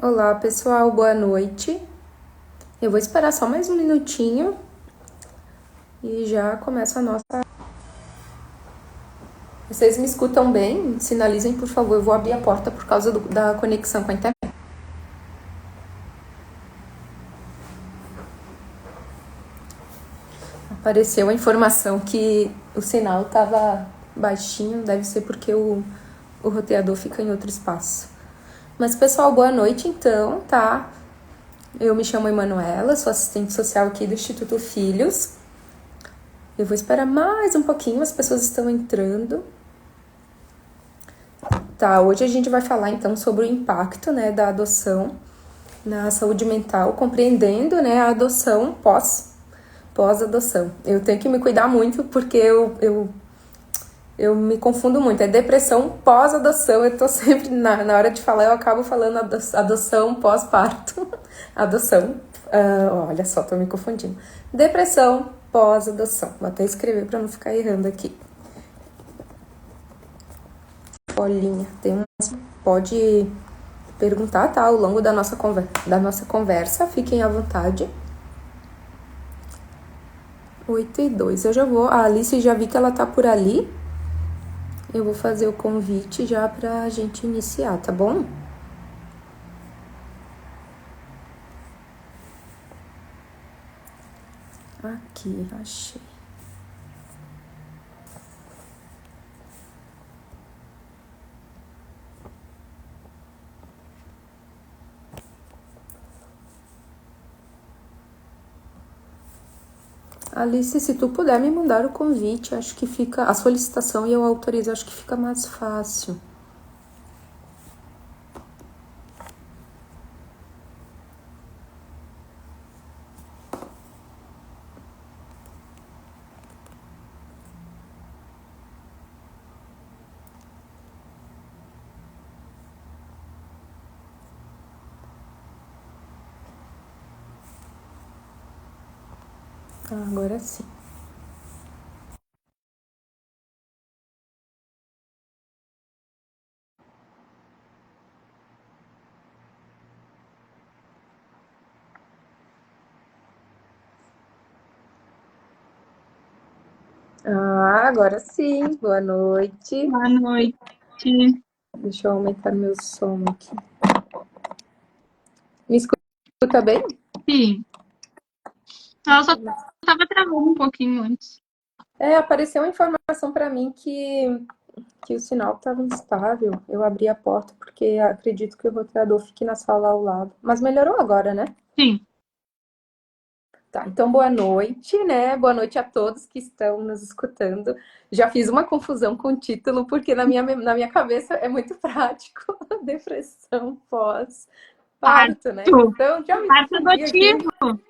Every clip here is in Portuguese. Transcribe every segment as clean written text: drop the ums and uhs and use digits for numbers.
Olá, pessoal, boa noite. Eu vou esperar só mais um minutinho e já começa a nossa. Vocês me escutam bem? Sinalizem, por favor. Eu vou abrir a porta por causa da conexão com a internet. Apareceu a informação que o sinal estava baixinho, deve ser porque o roteador fica em outro espaço. Mas, pessoal, boa noite então, tá? Eu me chamo Emanuela, sou assistente social aqui do Instituto Filhos. Eu vou esperar mais um pouquinho, as pessoas estão entrando. Tá, hoje a gente vai falar então sobre o impacto, né, da adoção na saúde mental, compreendendo, né, a adoção pós-adoção. Eu tenho que me cuidar muito porque eu me confundo muito. É depressão pós-adoção. Eu tô sempre, na hora de falar, eu acabo falando adoção pós-parto. Adoção. Olha só, tô me confundindo. Depressão pós-adoção. Vou até escrever para não ficar errando aqui. Folhinha. Pode perguntar, tá? Ao longo da nossa conversa. Fiquem à vontade. 8:02. Eu já vou. A Alice, já vi que ela tá por ali. Eu vou fazer o convite já pra gente iniciar, tá bom? Aqui, achei. Alice, se tu puder me mandar o convite, acho que fica a solicitação e eu autorizo, acho que fica mais fácil. Agora sim. Agora sim. Boa noite. Boa noite. Deixa eu aumentar meu som aqui. Me escuta bem? Sim. Ela só estava travando um pouquinho antes. Apareceu uma informação para mim que o sinal estava instável. Eu abri a porta porque acredito que o roteador fique na sala ao lado. Mas melhorou agora, né? Sim. Tá, então boa noite, né? Boa noite a todos que estão nos escutando. Já fiz uma confusão com o título, porque na minha cabeça é muito prático. Depressão pós-parto, né? Parto. Então já me Parto confundi aqui. adotivo.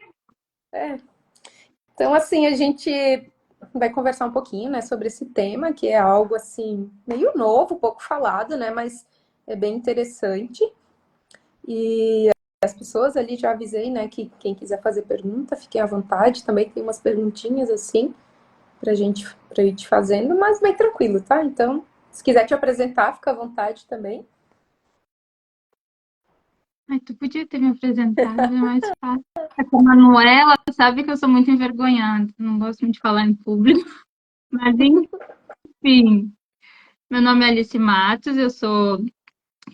Então, assim, a gente vai conversar um pouquinho, né, sobre esse tema, que é algo, assim, meio novo, pouco falado, né, mas é bem interessante. E as pessoas ali já avisei, né, que quem quiser fazer pergunta, fiquem à vontade. Também tem umas perguntinhas, assim, pra ir te fazendo, mas bem tranquilo, tá? Então, se quiser te apresentar, fica à vontade também. Ai, tu podia ter me apresentado, é mais fácil. É com a Manuela, sabe que eu sou muito envergonhada. Não gosto muito de falar em público. Mas, enfim. Meu nome é Alice Matos, eu sou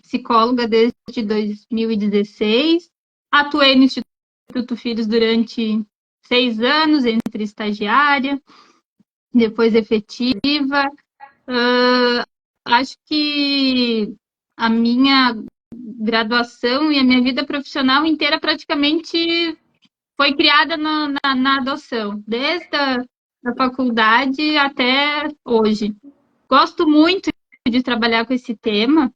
psicóloga desde 2016. Atuei no Instituto Filhos durante 6 anos, entre estagiária, depois efetiva. Acho que a minha graduação e a minha vida profissional inteira praticamente foi criada na adoção, desde a faculdade até hoje. Gosto muito de trabalhar com esse tema,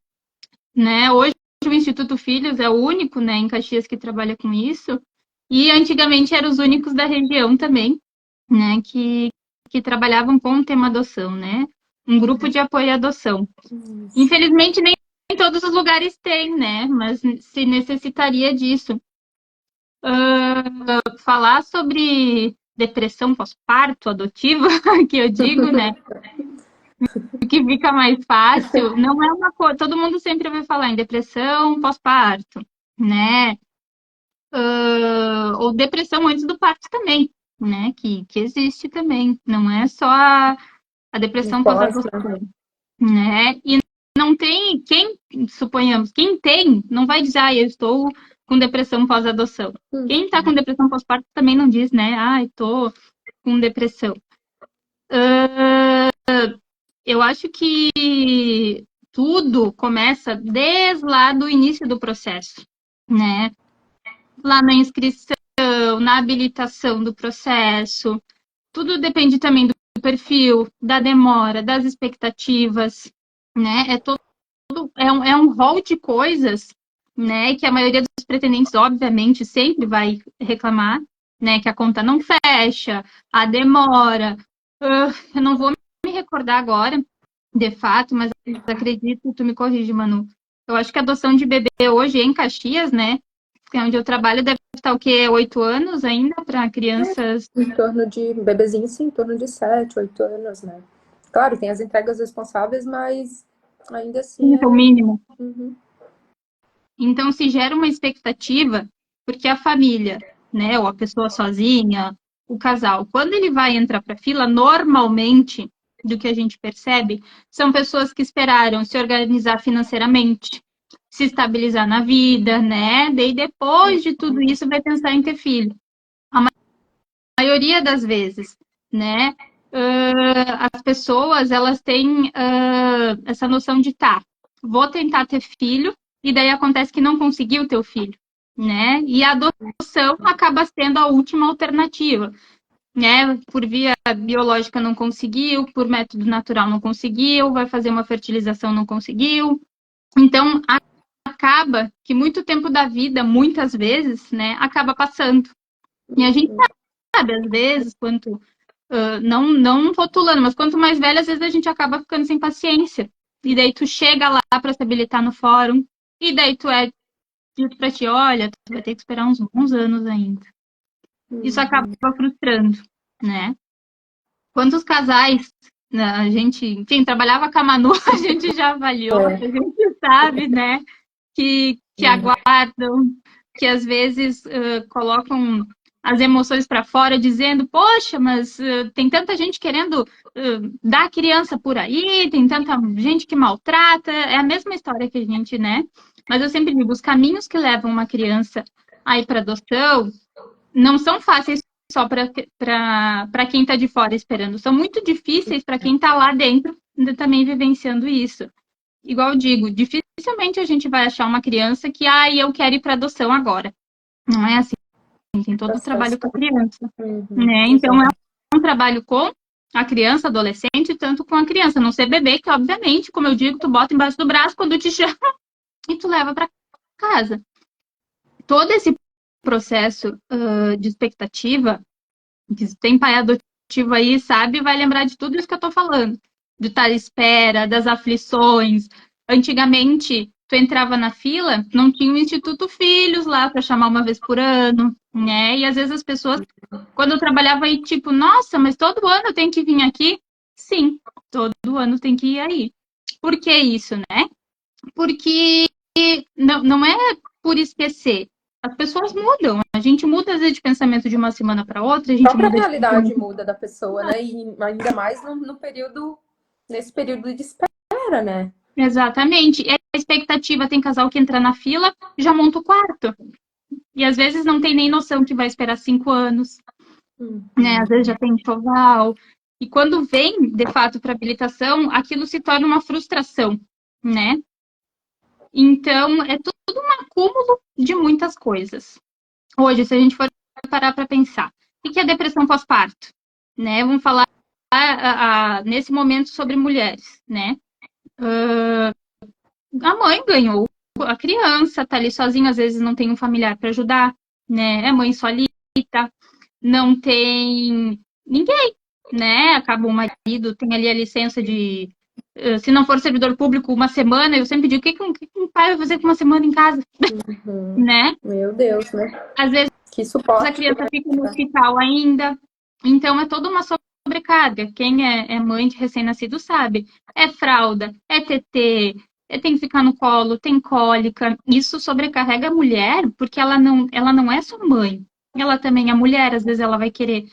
né? Hoje o Instituto Filhos é o único, né, em Caxias que trabalha com isso, e antigamente eram os únicos da região também, né, que trabalhavam com o tema adoção, né? Um grupo de apoio à adoção. Infelizmente, nem em todos os lugares tem, né? Mas se necessitaria disso. Falar sobre depressão pós-parto adotiva, que eu digo, né? Que fica mais fácil, não é uma coisa. Todo mundo sempre vai falar em depressão pós-parto. né? Ou depressão antes do parto também, né? Que existe também. Não é só a No depressão pós, pós-adoção, né? né? E não tem, suponhamos, quem tem, não vai dizer, eu estou com depressão pós-adoção. Hum, Quem está com depressão pós-parto também não diz, né? Estou com depressão. Eu acho que tudo começa desde lá do início do processo, né? Lá na inscrição, na habilitação do processo, tudo depende também do perfil, da demora, das expectativas, né? É um rol de coisas, né? Que a maioria dos pretendentes, obviamente, sempre vai reclamar, né? Que a conta não fecha, a demora. Eu não vou me recordar agora, de fato, mas acredito, tu me corrige, Manu. Eu acho que a adoção de bebê hoje em Caxias, né? Que é onde eu trabalho, deve estar o quê? 8 anos ainda para crianças. em torno de bebezinho, sim, em torno de 7, 8 anos, né? Claro, tem as entregas responsáveis, mas ainda assim O é. mínimo. Uhum. Então, se gera uma expectativa, porque a família, né, ou a pessoa sozinha, o casal, quando ele vai entrar para a fila, normalmente, do que a gente percebe, são pessoas que esperaram se organizar financeiramente, se estabilizar na vida, né? Daí depois de tudo isso vai pensar em ter filho. A maioria das vezes, né? As pessoas, elas têm essa noção de vou tentar ter filho, e daí acontece que não conseguiu ter o filho, né? E a adoção acaba sendo a última alternativa, né? Por via biológica não conseguiu, por método natural não conseguiu, vai fazer uma fertilização não conseguiu. Então, acaba que muito tempo da vida, muitas vezes, né, acaba passando. E a gente sabe, às vezes, quanto não rotulando, mas quanto mais velha, às vezes a gente acaba ficando sem paciência. E daí tu chega lá para se habilitar no fórum, e daí tu é dito para ti, olha, tu vai ter que esperar uns bons anos ainda. Isso acaba frustrando, né? Quantos casais, né, a gente, enfim, trabalhava com a Manu, a gente já avaliou, a É, gente sabe, né, que aguardam, que às vezes colocam as emoções para fora, dizendo, poxa, mas tem tanta gente querendo dar criança por aí, tem tanta gente que maltrata, é a mesma história que a gente, né? Mas eu sempre digo, os caminhos que levam uma criança aí para adoção não são fáceis só para quem está de fora esperando, são muito difíceis para quem está lá dentro também vivenciando isso. Igual eu digo, dificilmente a gente vai achar uma criança que, eu quero ir para adoção agora. Não é assim, tem todo o processo. trabalho com a criança, Uhum, né? Então é exato. um trabalho com a criança, adolescente, tanto com a criança, não ser bebê, que obviamente, como eu digo, tu bota embaixo do braço quando te chama e tu leva para casa. Todo esse processo de expectativa, que tem pai adotivo aí, sabe, vai lembrar de tudo isso que eu tô falando. De estar à espera, das aflições. Antigamente, tu entrava na fila, não tinha o Instituto Filhos lá para chamar uma vez por ano, né? E às vezes as pessoas, quando eu trabalhava aí, tipo, nossa, mas todo ano eu tenho que vir aqui? Sim, todo ano tem que ir aí. Por que isso, né? Porque não é por esquecer. As pessoas mudam. A gente muda, às vezes, de pensamento de uma semana para outra, a A gente própria muda de realidade pensamento. muda da pessoa, né? E ainda mais no período, nesse período de espera, né? Exatamente. E a expectativa, tem casal que entra na fila, já monta o quarto. E às vezes não tem nem noção que vai esperar 5 anos, né? Às vezes já tem enxoval. E quando vem, de fato, para habilitação, aquilo se torna uma frustração, né? Então, é tudo um acúmulo de muitas coisas. Hoje, se a gente for parar para pensar, o que é depressão pós-parto? Né? Vamos falar nesse momento sobre mulheres, né? A mãe ganhou a criança, tá ali sozinha, às vezes não tem um familiar para ajudar, né? É mãe solita, não tem ninguém, né? Acaba o marido, tem ali a licença de, se não for servidor público, uma semana. Eu sempre digo, o que um pai vai fazer com uma semana em casa, Uhum. né? Meu Deus, né? Às vezes Que a suporte. criança fica no hospital ainda. Então, é toda uma sobrecarga. Quem é mãe de recém-nascido sabe. É fralda, é TT, tem que ficar no colo, tem cólica. Isso sobrecarrega a mulher, porque ela não é só mãe. Ela também é mulher, às vezes ela vai querer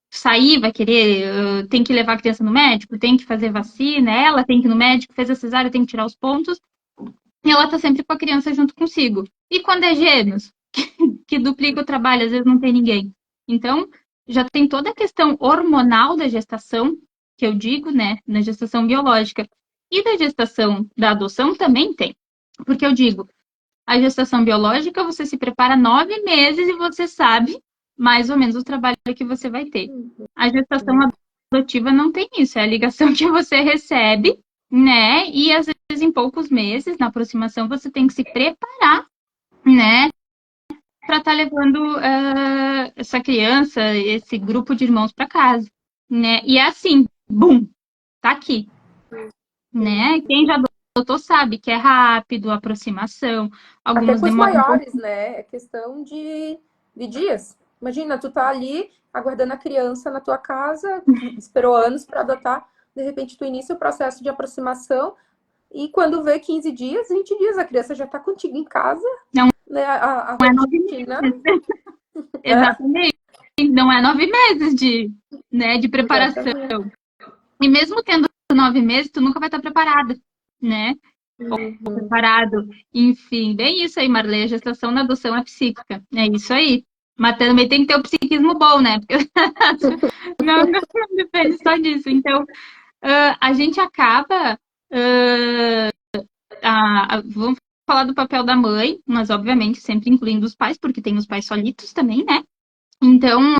sair, vai querer, tem que levar a criança no médico, tem que fazer vacina, ela tem que ir no médico, fez a cesárea, tem que tirar os pontos, e ela tá sempre com a criança junto consigo. E quando é gêmeos, que duplica o trabalho, às vezes não tem ninguém. Então, já tem toda a questão hormonal da gestação, que eu digo, né, na gestação biológica. E da gestação da adoção também tem. Porque eu digo, a gestação biológica, você se prepara 9 meses e você sabe mais ou menos o trabalho que você vai ter. A gestação adotiva não tem isso, é a ligação que você recebe, né? E às vezes em poucos meses, na aproximação, você tem que se preparar, né? Para estar levando essa criança, esse grupo de irmãos para casa, né? E é assim, bum, tá aqui, né? Quem já adotou sabe que é rápido, aproximação, Até algumas com os demoram um pouco. maiores, né? É questão de dias. Imagina, tu tá ali aguardando a criança na tua casa, esperou anos para adotar, de repente tu inicia o processo de aproximação e quando vê 15 dias, 20 dias, a criança já tá contigo em casa, Não né? A é 9 meses. rotina, né? Exatamente. Não é 9 meses né, de preparação. Exatamente. E mesmo tendo 9 meses, tu nunca vai estar preparada, né? Preparado. Enfim, bem isso aí, Marley. A gestação na adoção é psíquica. É isso aí. Mas também tem que ter o psiquismo bom, né? Porque não depende só disso. Então, a gente acaba. Vamos falar do papel da mãe, mas obviamente sempre incluindo os pais, porque tem os pais solitos também, né? Então,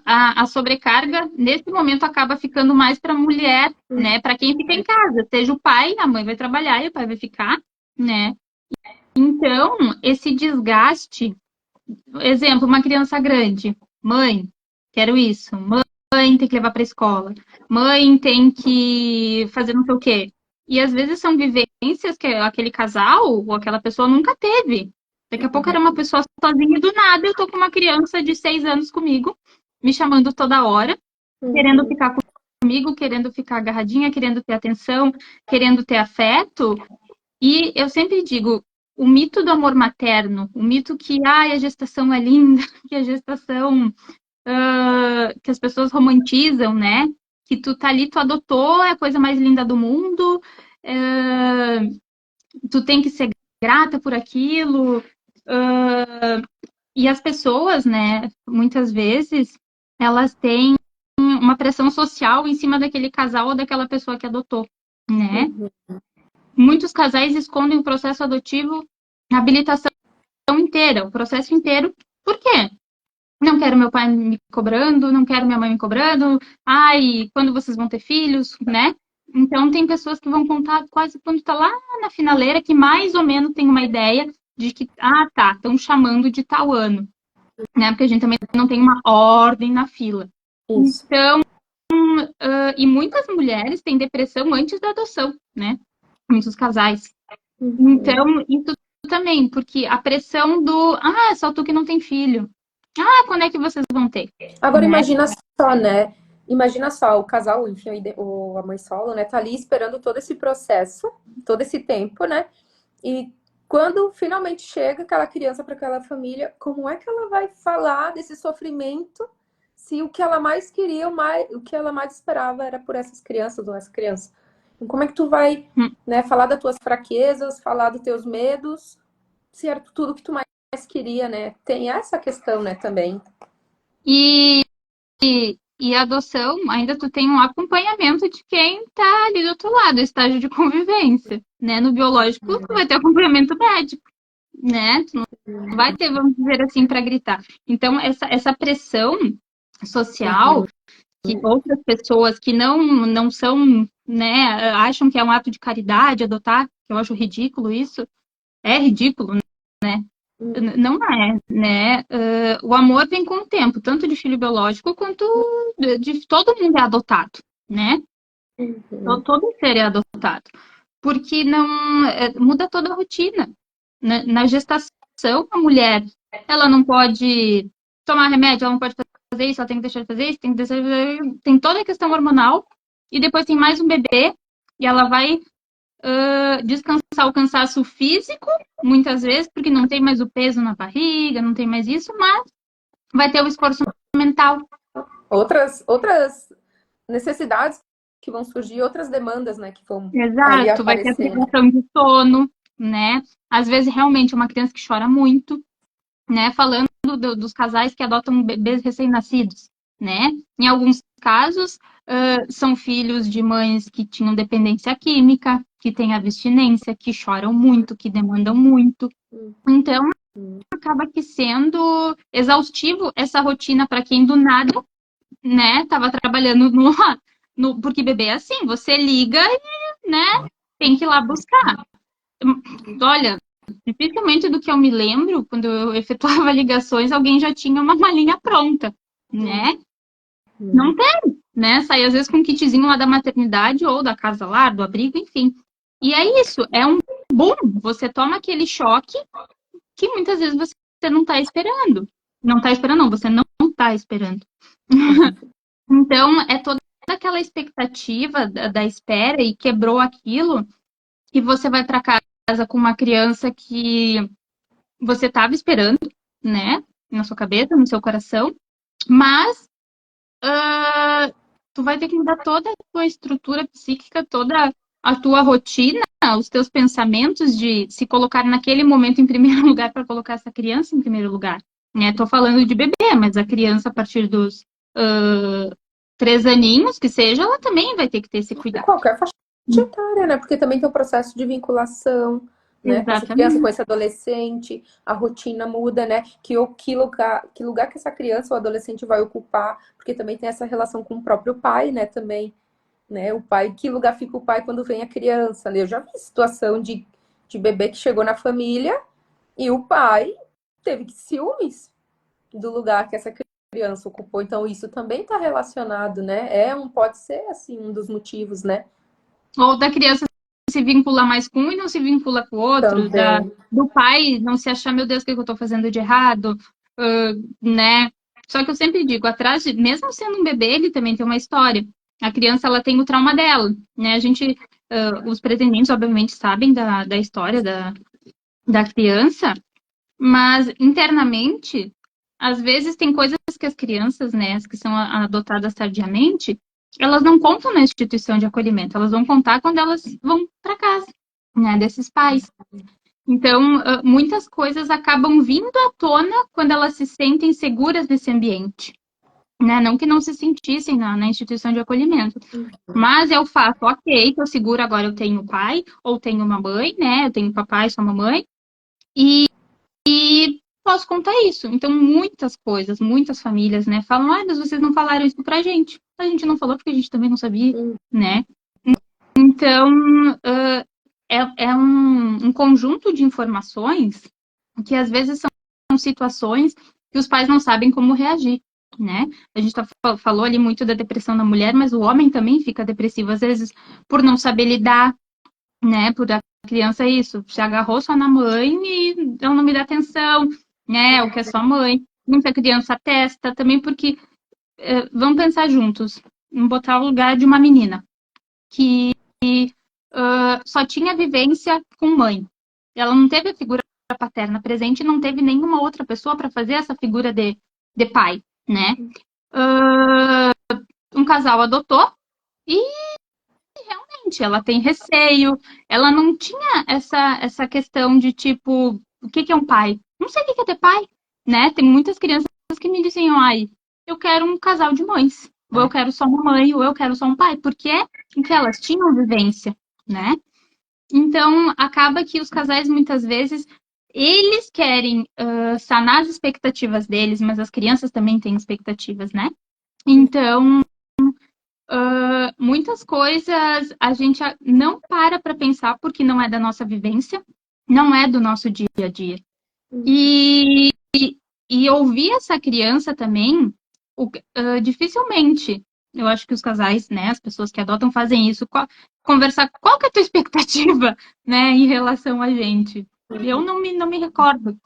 a sobrecarga, nesse momento, acaba ficando mais para a mulher, né? Para quem fica em casa, seja o pai, a mãe vai trabalhar e o pai vai ficar, né? Então, esse desgaste, exemplo, uma criança grande, mãe, quero isso, mãe tem que levar para a escola, mãe tem que fazer não sei o quê. E às vezes são vivências que aquele casal ou aquela pessoa nunca teve. Daqui a pouco era uma pessoa sozinha e do nada eu tô com uma criança de 6 anos comigo, me chamando toda hora, querendo ficar comigo, querendo ficar agarradinha, querendo ter atenção, querendo ter afeto. E eu sempre digo, o mito do amor materno, o mito que a gestação é linda, que a gestação, que as pessoas romantizam, né? Que tu tá ali, tu adotou, é a coisa mais linda do mundo, tu tem que ser grata por aquilo. E as pessoas, né, muitas vezes, elas têm uma pressão social em cima daquele casal ou daquela pessoa que adotou, né? Muitos casais escondem o processo adotivo, a habilitação inteira, o processo inteiro. Por quê? Não quero meu pai me cobrando, não quero minha mãe me cobrando. Ai, quando vocês vão ter filhos, né? Então, tem pessoas que vão contar quase quando tá lá na finaleira, que mais ou menos tem uma ideia de que, tá, estão chamando de tal ano, né? Porque a gente também não tem uma ordem na fila. Isso. Então, e muitas mulheres têm depressão antes da adoção, né? Muitos casais. Então, isso também, porque a pressão do, é só tu que não tem filho. Quando é que vocês vão ter? Agora Né? imagina só, né? Imagina só, o casal, enfim, a mãe solo, né? Tá ali esperando todo esse processo, todo esse tempo, né? E quando finalmente chega aquela criança para aquela família, como é que ela vai falar desse sofrimento se o que ela mais queria, o que ela mais esperava era por essas crianças ou essa criança? Então, como é que tu vai, né, falar das tuas fraquezas, falar dos teus medos, se era tudo que tu mais queria, né? Tem essa questão, né, também. E a adoção, ainda tu tem um acompanhamento de quem tá ali do outro lado, estágio de convivência, né? No biológico, tu vai ter acompanhamento médico, né? Tu não vai ter, vamos dizer assim, para gritar. Então, essa pressão social que outras pessoas que não são, né, acham que é um ato de caridade adotar, que eu acho ridículo isso, é ridículo, né? Não é, né? O amor vem com o tempo, tanto de filho biológico quanto de todo mundo é adotado, né? Todo ser é adotado. Porque não muda toda a rotina. Na gestação, a mulher, ela não pode tomar remédio, ela não pode fazer isso, ela tem que deixar de fazer isso, tem que deixar de fazer... Tem toda a questão hormonal, e depois tem mais um bebê, e ela vai descansar o cansaço físico, muitas vezes, porque não tem mais o peso na barriga, não tem mais isso, mas vai ter o esforço mental. Outras necessidades que vão surgir, outras demandas, né, que vão ali Exato, vai ter a aparecendo. privação de sono, né? Às vezes, realmente, uma criança que chora muito, né? Falando dos casais que adotam bebês recém-nascidos, né? Em alguns casos, são filhos de mães que tinham dependência química, que têm abstinência, que choram muito, que demandam muito. Então, acaba que sendo exaustivo essa rotina para quem do nada, né, tava trabalhando porque bebê é assim, você liga e, né, tem que ir lá buscar. Olha, dificilmente do que eu me lembro, quando eu efetuava ligações, alguém já tinha uma malinha pronta, né? Não tem, né? Sai às vezes com um kitzinho lá da maternidade ou da casa lá, do abrigo, enfim. E é isso, é um boom. Você toma aquele choque que muitas vezes você não tá esperando. Não tá esperando, não, você não tá esperando. Então, é toda aquela expectativa da espera e quebrou aquilo, e você vai para casa com uma criança que você estava esperando, né? Na sua cabeça, no seu coração, mas tu vai ter que mudar toda a tua estrutura psíquica, toda a tua rotina, os teus pensamentos de se colocar naquele momento em primeiro lugar para colocar essa criança em primeiro lugar. Né? Tô falando de bebê, mas a criança a partir dos 3 aninhos, que seja, ela também vai ter que ter esse cuidado. Qualquer faixa etária, né? Porque também tem o processo de vinculação, né? Com essa criança, com Exatamente. esse adolescente, a rotina muda, né? Que lugar que essa criança ou adolescente vai ocupar, porque também tem essa relação com o próprio pai, né? Também, né? O pai, que lugar fica o pai quando vem a criança, né? Eu já vi situação de bebê que chegou na família e o pai teve que ciúmes do lugar que essa criança ocupou. Então, isso também está relacionado, né? Pode ser, assim, um dos motivos, né? Ou da criança se vincula mais com um e não se vincula com o outro, Também. do pai não se achar, meu Deus, o que eu estou fazendo de errado, né? Só que eu sempre digo, atrás de, mesmo sendo um bebê, ele também tem uma história. A criança, ela tem o trauma dela, né? A gente, os pretendentes, obviamente, sabem da história da criança, mas internamente, às vezes tem coisas que as crianças, né, as que são adotadas tardiamente, elas não contam na instituição de acolhimento, elas vão contar quando elas vão para casa, né, desses pais. Então, muitas coisas acabam vindo à tona quando elas se sentem seguras nesse ambiente. Né? Não que não se sentissem na instituição de acolhimento, mas é o fato, ok, que eu seguro agora, eu tenho pai, ou tenho uma mãe, né? Eu tenho papai, sou mamãe, e posso contar isso. Então, muitas coisas, muitas famílias, né, falam, mas vocês não falaram isso pra gente. A gente não falou porque a gente também não sabia, né? Então, é um conjunto de informações que às vezes são situações que os pais não sabem como reagir, né? A gente falou ali muito da depressão da mulher, mas o homem também fica depressivo, às vezes, por não saber lidar, né? Por a criança, isso, se agarrou só na mãe e ela não me dá atenção, né? O que é só mãe. Muita criança testa também, porque vamos pensar juntos, vamos botar o lugar de uma menina que só tinha vivência com mãe. Ela não teve a figura paterna presente, não teve nenhuma outra pessoa para fazer essa figura de pai, né? Um casal adotou e realmente ela tem receio, ela não tinha essa questão de tipo, o que é um pai? Não sei o que é ter pai, né? Tem muitas crianças que me dizem, ai, eu quero um casal de mães, ou eu quero só uma mãe, ou eu quero só um pai, porque é o que elas tinham vivência, né? Então, acaba que os casais, muitas vezes, eles querem sanar as expectativas deles, mas as crianças também têm expectativas, né? Então, muitas coisas a gente não para pensar porque não é da nossa vivência, não é do nosso dia a dia. E, e ouvir essa criança também, dificilmente, eu acho que os casais, né, as pessoas que adotam fazem isso, conversar qual que é a tua expectativa, né, em relação a gente. Eu não me recordo,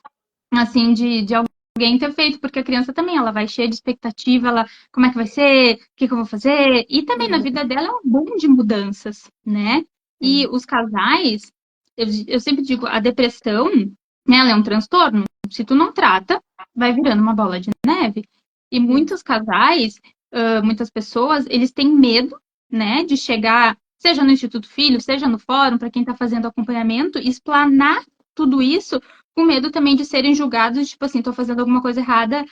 assim, de alguém ter feito, porque a criança também, ela vai cheia de expectativa, ela, como é que vai ser, o que eu vou fazer, e também na vida dela é um boom de mudanças, né? E os casais, eu sempre digo, a depressão, né, ela é um transtorno. Se tu não trata, vai virando uma bola de neve. E muitos casais, muitas pessoas, eles têm medo, né, de chegar, seja no Instituto Filho, seja no fórum, para quem está fazendo acompanhamento, e explanar tudo isso, com medo também de serem julgados, tipo assim, estou fazendo alguma coisa errada,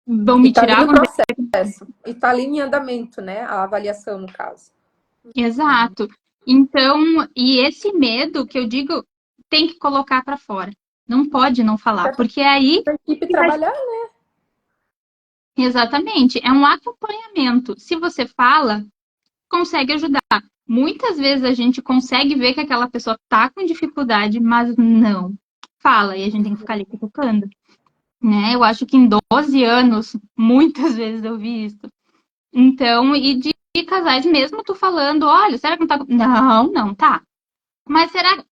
vão E me tá ali tirar, no vão ver. processo. E tá ali em andamento, né? A avaliação, no caso. Exato. Então, e esse medo que eu digo, tem que colocar para fora. Não pode não falar, Até porque é aí pra equipe que vai. trabalhar. Exatamente, é um acompanhamento. Se você fala, consegue ajudar. Muitas vezes a gente consegue ver que aquela pessoa está com dificuldade, mas não fala, e a gente tem que ficar ali cutucando, né? Eu acho que em 12 anos, muitas vezes eu vi isso. Então, e de casais mesmo, tu falando, olha, será que não tá. Não, não tá. Mas será?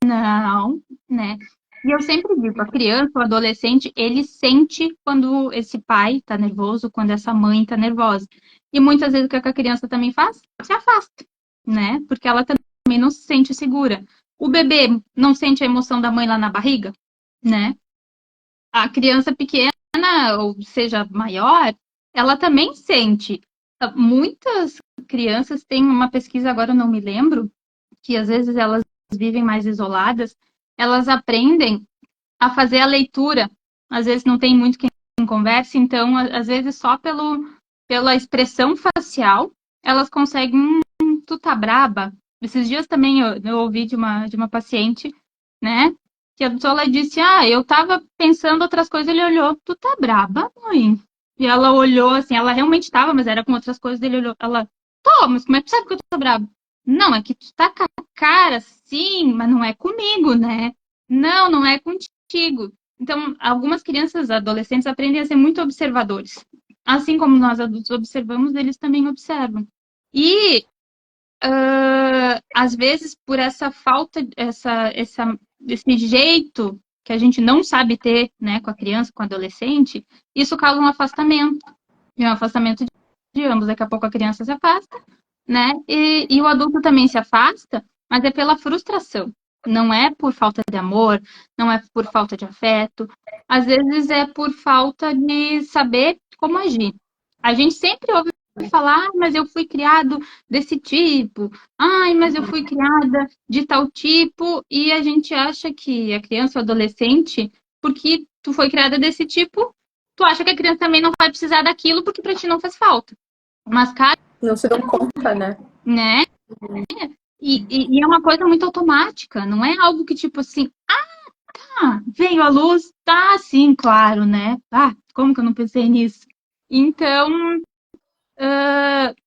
Não, né? E eu sempre digo, a criança, o adolescente, ele sente quando esse pai tá nervoso, quando essa mãe tá nervosa. E muitas vezes o que a criança também faz? Se afasta, né? Porque ela também não se sente segura. O bebê não sente a emoção da mãe lá na barriga, né? A criança pequena, ou seja, maior, ela também sente. Muitas crianças têm uma pesquisa, agora eu não me lembro, que às vezes elas vivem mais isoladas, elas aprendem a fazer a leitura. Às vezes não tem muito quem converse, então, às vezes só pela expressão facial, elas conseguem, tu tá braba. Esses dias também eu ouvi de uma paciente, né? Que a doutora disse, eu tava pensando outras coisas, ele olhou, tu tá braba, mãe? E ela olhou assim, ela realmente tava, mas era com outras coisas, ele olhou, ela, tô, mas como é que tu sabe que eu tô braba? Não, é que tu tá com a cara, sim, mas não é comigo, né? Não, não é contigo. Então, algumas crianças, adolescentes, aprendem a ser muito observadores. Assim como nós adultos observamos, eles também observam. E, às vezes, por essa falta, esse jeito que a gente não sabe ter, né, com a criança, com o adolescente, isso causa um afastamento. E um afastamento de ambos. Daqui a pouco a criança se afasta, né? E o adulto também se afasta, mas é pela frustração. Não é por falta de amor, não é por falta de afeto. Às vezes é por falta de saber como agir. A gente sempre ouve falar, mas eu fui criado desse tipo. Ai, mas eu fui criada de tal tipo. E a gente acha que a criança ou adolescente, porque tu foi criada desse tipo, tu acha que a criança também não vai precisar daquilo porque pra ti não faz falta. Mas, cara, Não se dão conta, né? né? E é uma coisa muito automática, não é algo que tipo assim, veio a luz, tá, sim, claro, né? Como que eu não pensei nisso? Então,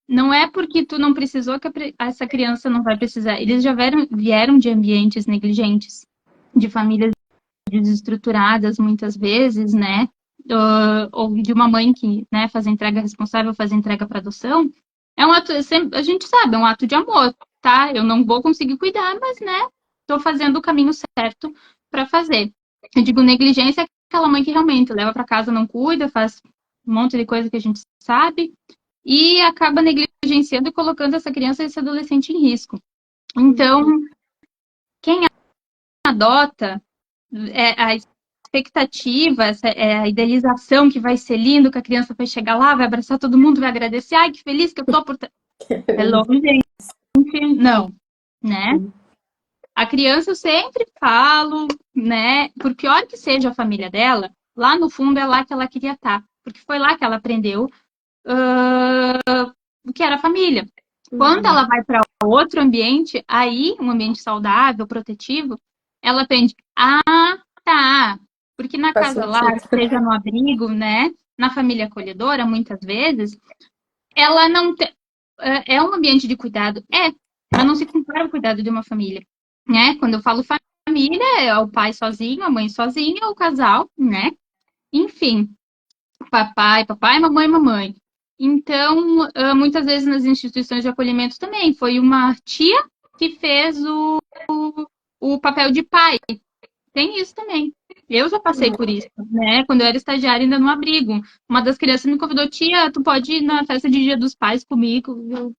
não é porque tu não precisou que essa criança não vai precisar. Eles já vieram de ambientes negligentes, de famílias desestruturadas muitas vezes, né? Ou de uma mãe que, né, faz a entrega responsável, faz a entrega para adoção. É um ato, a gente sabe, é um ato de amor, tá? Eu não vou conseguir cuidar, mas, né, tô fazendo o caminho certo para fazer. Eu digo negligência é aquela mãe que realmente leva para casa, não cuida, faz um monte de coisa que a gente sabe e acaba negligenciando e colocando essa criança e esse adolescente em risco. Então, quem adota a expectativa, a idealização que vai ser lindo, que a criança vai chegar lá, vai abraçar todo mundo, vai agradecer, ai, que feliz que eu tô por. É longe, gente. Não, né? A criança eu sempre falo, né? Por pior que seja a família dela, lá no fundo é lá que ela queria estar. Porque foi lá que ela aprendeu o que era família. Quando ela vai para outro ambiente, aí, um ambiente saudável, protetivo, ela aprende, tá. Porque na Faz casa lá, sentido. seja no abrigo, né? Na família acolhedora, muitas vezes, ela não tem. É um ambiente de cuidado? Mas não se compara ao cuidado de uma família, né? Quando eu falo família, é o pai sozinho, a mãe sozinha, o casal, né? Enfim, papai, mamãe, mamãe. Então, muitas vezes nas instituições de acolhimento também, foi uma tia que fez o papel de pai. Tem isso também. Eu já passei por isso, né? Quando eu era estagiária ainda no abrigo. Uma das crianças me convidou, tia, tu pode ir na festa de Dia dos Pais comigo?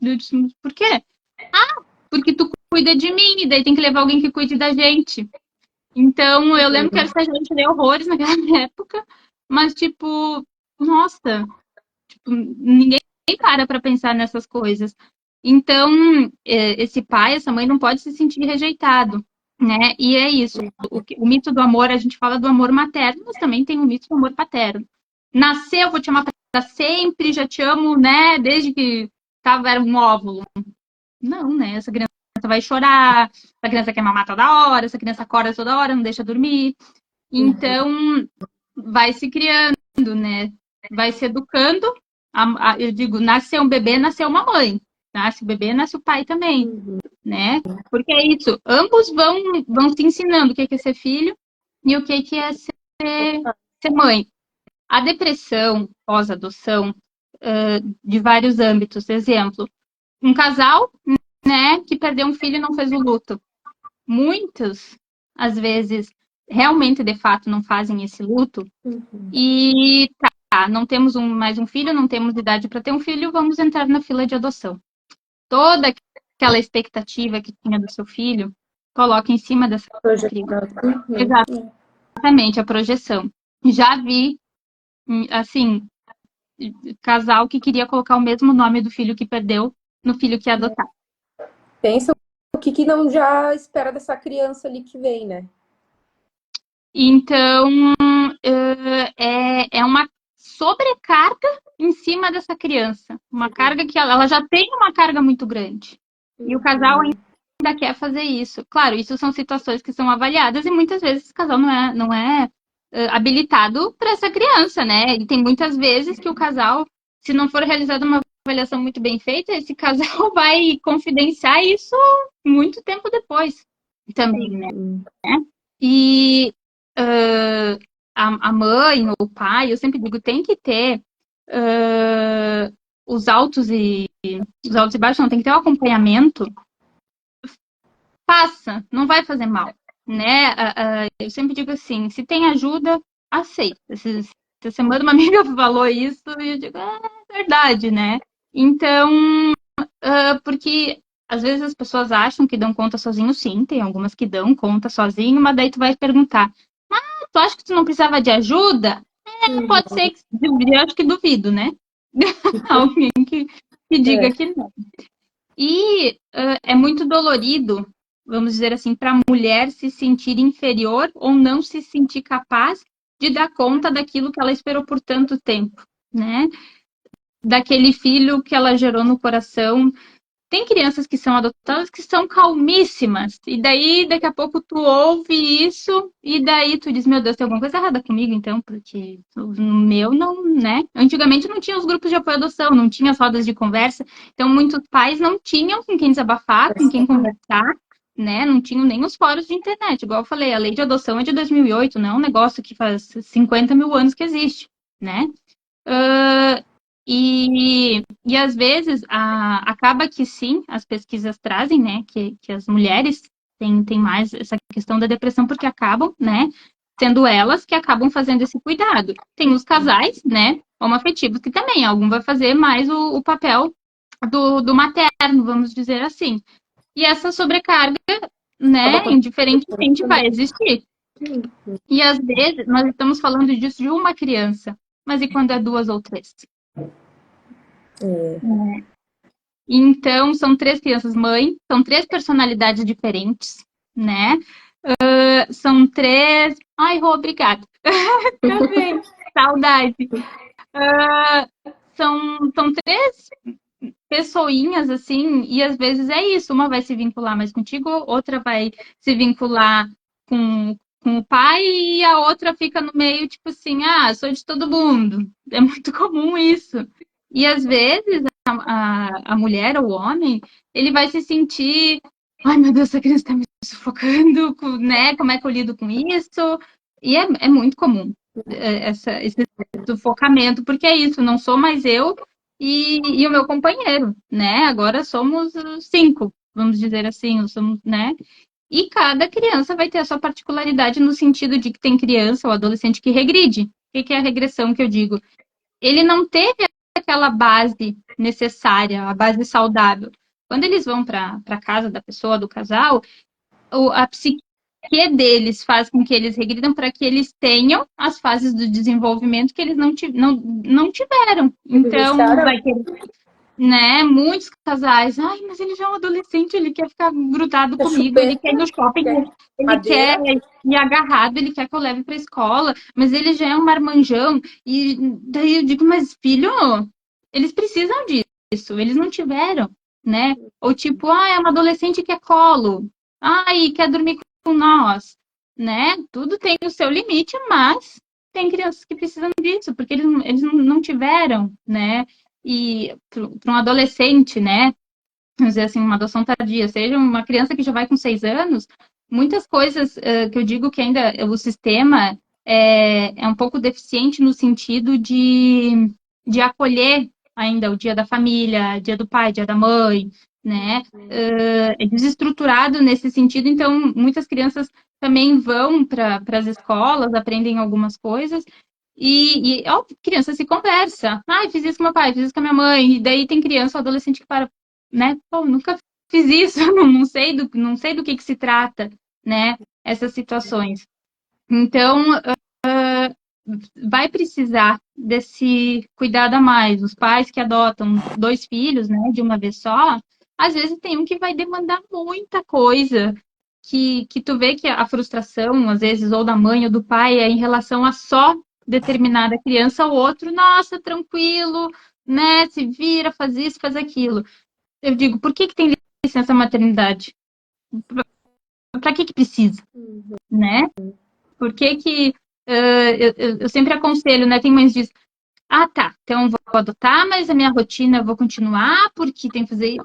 Eu disse, por quê? Porque tu cuida de mim, e daí tem que levar alguém que cuide da gente. Então, eu lembro que era estagiária de horrores naquela época, mas, tipo, nossa, tipo, ninguém para pensar nessas coisas. Então, esse pai, essa mãe não pode se sentir rejeitado, né? E é isso. O mito do amor, a gente fala do amor materno, mas também tem o mito do amor paterno. Nasceu, vou te amar para sempre, já te amo, né? Desde que era um óvulo. Não, né? Essa criança vai chorar, essa criança quer mamar toda hora, essa criança acorda toda hora, não deixa dormir. Então, vai se criando, né? Vai se educando. Eu digo, nasceu um bebê, nasceu uma mãe. Nasce o bebê, nasce o pai também, né? Porque é isso. Ambos vão se ensinando o que é ser filho e o que é ser mãe. A depressão pós-adoção, de vários âmbitos. Exemplo, um casal, né, que perdeu um filho e não fez o luto. Muitos, às vezes, realmente, de fato, não fazem esse luto. E tá, não temos mais um filho, não temos idade para ter um filho, vamos entrar na fila de adoção. Toda aquela expectativa que tinha do seu filho, coloca em cima dessa criança. Exatamente, a projeção. Já vi, assim, casal que queria colocar o mesmo nome do filho que perdeu no filho que ia adotar. Pensa o que não já espera dessa criança ali que vem, né? Então, é uma sobrecarga em cima dessa criança. Uma carga que ela já tem uma carga muito grande. E o casal ainda quer fazer isso. Claro, isso são situações que são avaliadas e muitas vezes esse casal não é habilitado para essa criança, né? E tem muitas vezes que o casal, se não for realizada uma avaliação muito bem feita, esse casal vai confidenciar isso muito tempo depois também, né? E a mãe ou o pai, eu sempre digo, tem que ter os altos e baixos, não, tem que ter o acompanhamento. Faça, não vai fazer mal, né? Eu sempre digo assim, se tem ajuda, aceita. Se essa semana uma amiga falou isso e eu digo, é verdade, né? Então, porque às vezes as pessoas acham que dão conta sozinho, sim, tem algumas que dão conta sozinho, mas daí tu vai perguntar, tu acha que tu não precisava de ajuda? Pode ser que eu acho que duvido, né? Alguém que diga que não. E é muito dolorido, vamos dizer assim, para a mulher se sentir inferior ou não se sentir capaz de dar conta daquilo que ela esperou por tanto tempo, né? Daquele filho que ela gerou no coração. Tem crianças que são adotadas que são calmíssimas. E daí, daqui a pouco, tu ouve isso e daí tu diz, meu Deus, tem alguma coisa errada comigo, então, porque o meu não, né? Antigamente não tinha os grupos de apoio à adoção, não tinha as rodas de conversa. Então, muitos pais não tinham com quem desabafar, com quem conversar, né? Não tinham nem os fóruns de internet. Igual eu falei, a lei de adoção é de 2008, não é um negócio que faz 50 mil anos que existe, né? E às vezes acaba que sim, as pesquisas trazem, né, que as mulheres têm mais essa questão da depressão porque acabam, né, sendo elas que acabam fazendo esse cuidado. Tem os casais, né, homoafetivos que também, algum vai fazer mais o papel do materno, vamos dizer assim. E essa sobrecarga, né, indiferentemente vai existir. E às vezes nós estamos falando disso de uma criança, mas e quando é duas ou três? Então, são três crianças mãe, são três personalidades diferentes, né? São três. Ai, Rô, obrigada. Também, saudade. São três pessoinhas, assim, e às vezes é isso. Uma vai se vincular mais contigo, outra vai se vincular com o pai, e a outra fica no meio, tipo assim, sou de todo mundo. É muito comum isso. E às vezes a mulher ou o homem, ele vai se sentir, ai meu Deus, essa criança está me sufocando, né? Como é que eu lido com isso? E é muito comum esse sufocamento, porque é isso, não sou mais eu e o meu companheiro, né? Agora somos cinco, vamos dizer assim, somos, né? E cada criança vai ter a sua particularidade no sentido de que tem criança ou adolescente que regride. O que é a regressão que eu digo? Ele não teve aquela base necessária, a base saudável. Quando eles vão para a casa da pessoa, do casal, a psique deles faz com que eles regridam para que eles tenham as fases do desenvolvimento que eles não tiveram. Então, Vivenciaram? vai ter, né, muitos casais, ai, mas ele já é um adolescente, ele quer ficar grudado É comigo, ele chupeta, quer ir no shopping, quer ele quer madeira. ir agarrado, ele quer que eu leve para a escola, mas ele já é um marmanjão. E daí eu digo, mas filho, eles precisam disso, eles não tiveram, né? Ou tipo, ah, é uma adolescente que é colo, ai, quer dormir com nós, né? Tudo tem o seu limite, mas tem crianças que precisam disso, porque eles não tiveram, né? E para um adolescente, né? Vamos dizer assim, uma adoção tardia, seja uma criança que já vai com 6 anos, muitas coisas que eu digo que ainda o sistema é um pouco deficiente no sentido de acolher ainda o dia da família, dia do pai, dia da mãe, né? É desestruturado nesse sentido, então muitas crianças também vão para as escolas, aprendem algumas coisas, ó, criança se conversa. Ai, fiz isso com meu pai, fiz isso com a minha mãe. E daí tem criança ou adolescente que para, né? Pô, nunca fiz isso, não sei do que se trata, né? Essas situações. Então, vai precisar desse cuidado a mais. Os pais que adotam 2 filhos, né, de uma vez só, às vezes tem um que vai demandar muita coisa, que tu vê que a frustração, às vezes, ou da mãe ou do pai, é em relação a só determinada criança, o outro, nossa, tranquilo, né, se vira, faz isso, faz aquilo. Eu digo, por que tem licença maternidade? Para que precisa, né? Por que eu sempre aconselho, né? Tem mães que dizem, ah, tá, então vou adotar, mas a minha rotina eu vou continuar porque tem que fazer.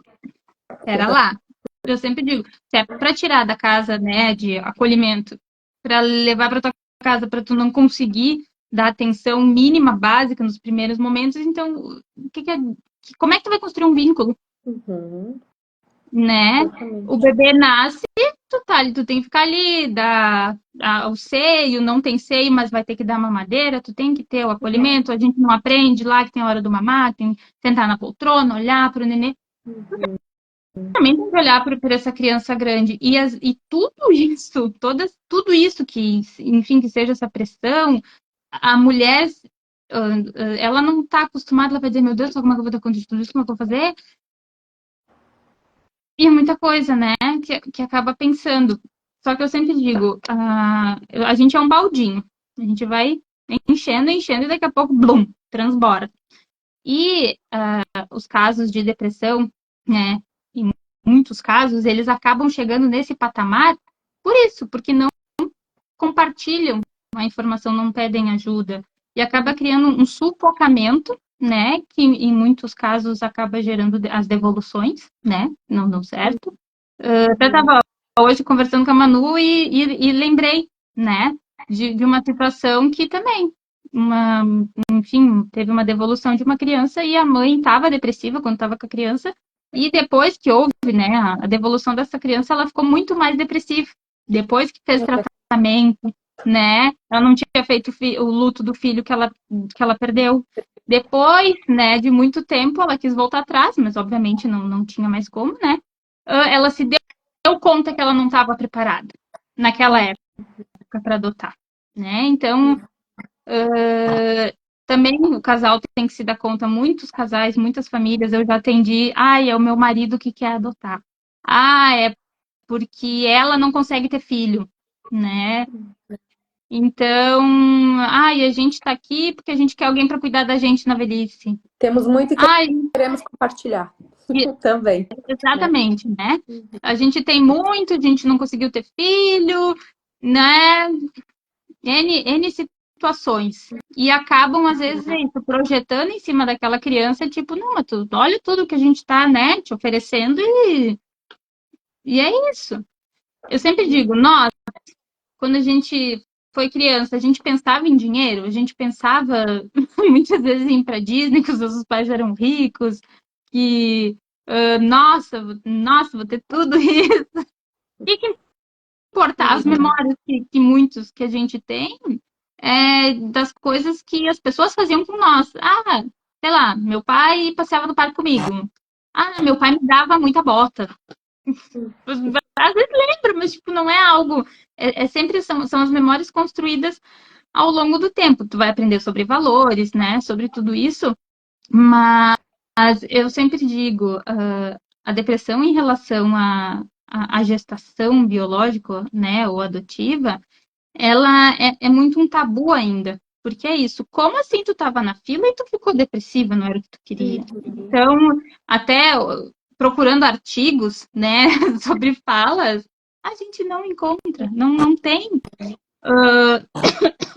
Pera lá. Eu sempre digo, se é para tirar da casa, né, de acolhimento, para levar para tua casa para tu não conseguir dar atenção mínima, básica nos primeiros momentos, então, como é que tu vai construir um vínculo? Uhum, Né? O exatamente. bebê nasce, tu tem que ficar ali, o seio, não tem seio, mas vai ter que dar mamadeira, tu tem que ter o acolhimento, a gente não aprende lá que tem a hora do mamar, tem que sentar na poltrona, olhar para o nenê, também tem que olhar para essa criança grande, e tudo isso, tudo isso que, enfim, que seja essa pressão, a mulher, ela não está acostumada, ela vai dizer, meu Deus, como é que eu vou dar conta de tudo isso, como é que eu vou fazer? E é muita coisa, né? Que acaba pensando. Só que eu sempre digo, a gente é um baldinho. A gente vai enchendo, enchendo, e daqui a pouco, blum, transborda. E os casos de depressão, né? Em muitos casos, eles acabam chegando nesse patamar por isso, porque não compartilham a informação, não pedem ajuda. E acaba criando um sufocamento, né? Que em muitos casos acaba gerando as devoluções, né? Não dão certo. Eu até estava hoje conversando com a Manu e lembrei, né? De uma situação que também, enfim, teve uma devolução de uma criança e a mãe estava depressiva quando estava com a criança. E depois que houve, né, a devolução dessa criança, ela ficou muito mais depressiva. Depois que fez tratamento, né? Ela não tinha feito o luto do filho que ela perdeu. Depois, né, de muito tempo, ela quis voltar atrás, mas obviamente não tinha mais como, né? Ela se deu conta que ela não estava preparada naquela época para adotar, né? Então, também o casal tem que se dar conta, muitos casais, muitas famílias, eu já atendi, é o meu marido que quer adotar. É porque ela não consegue ter filho, né? Então, a gente está aqui porque a gente quer alguém para cuidar da gente na velhice. Temos muito e Ai, queremos compartilhar também, né? exatamente, né? A gente tem muito, a gente não conseguiu ter filho, né? N situações. E acabam, às vezes, é isso, projetando em cima daquela criança, tipo, não, mas olha tudo que a gente está, né, te oferecendo e é isso. Eu sempre digo, nós, quando a gente foi criança, a gente pensava em dinheiro, a gente pensava muitas vezes em ir para Disney, que os nossos pais eram ricos, que, nossa, vou ter tudo isso. E que importar as memórias que muitos que a gente tem das coisas que as pessoas faziam com nós. Sei lá, meu pai passeava no parque comigo. Ah, meu pai me dava muita bota. Às vezes lembro, mas tipo, não é algo. É sempre são as memórias construídas ao longo do tempo. Tu vai aprender sobre valores, né? Sobre tudo isso. Mas eu sempre digo, a depressão em relação à gestação biológica, né, ou adotiva, ela é muito um tabu ainda. Porque é isso, como assim tu estava na fila e tu ficou depressiva, não era o que tu queria? Uhum. Então, até procurando artigos, né, sobre falas, a gente não encontra, não tem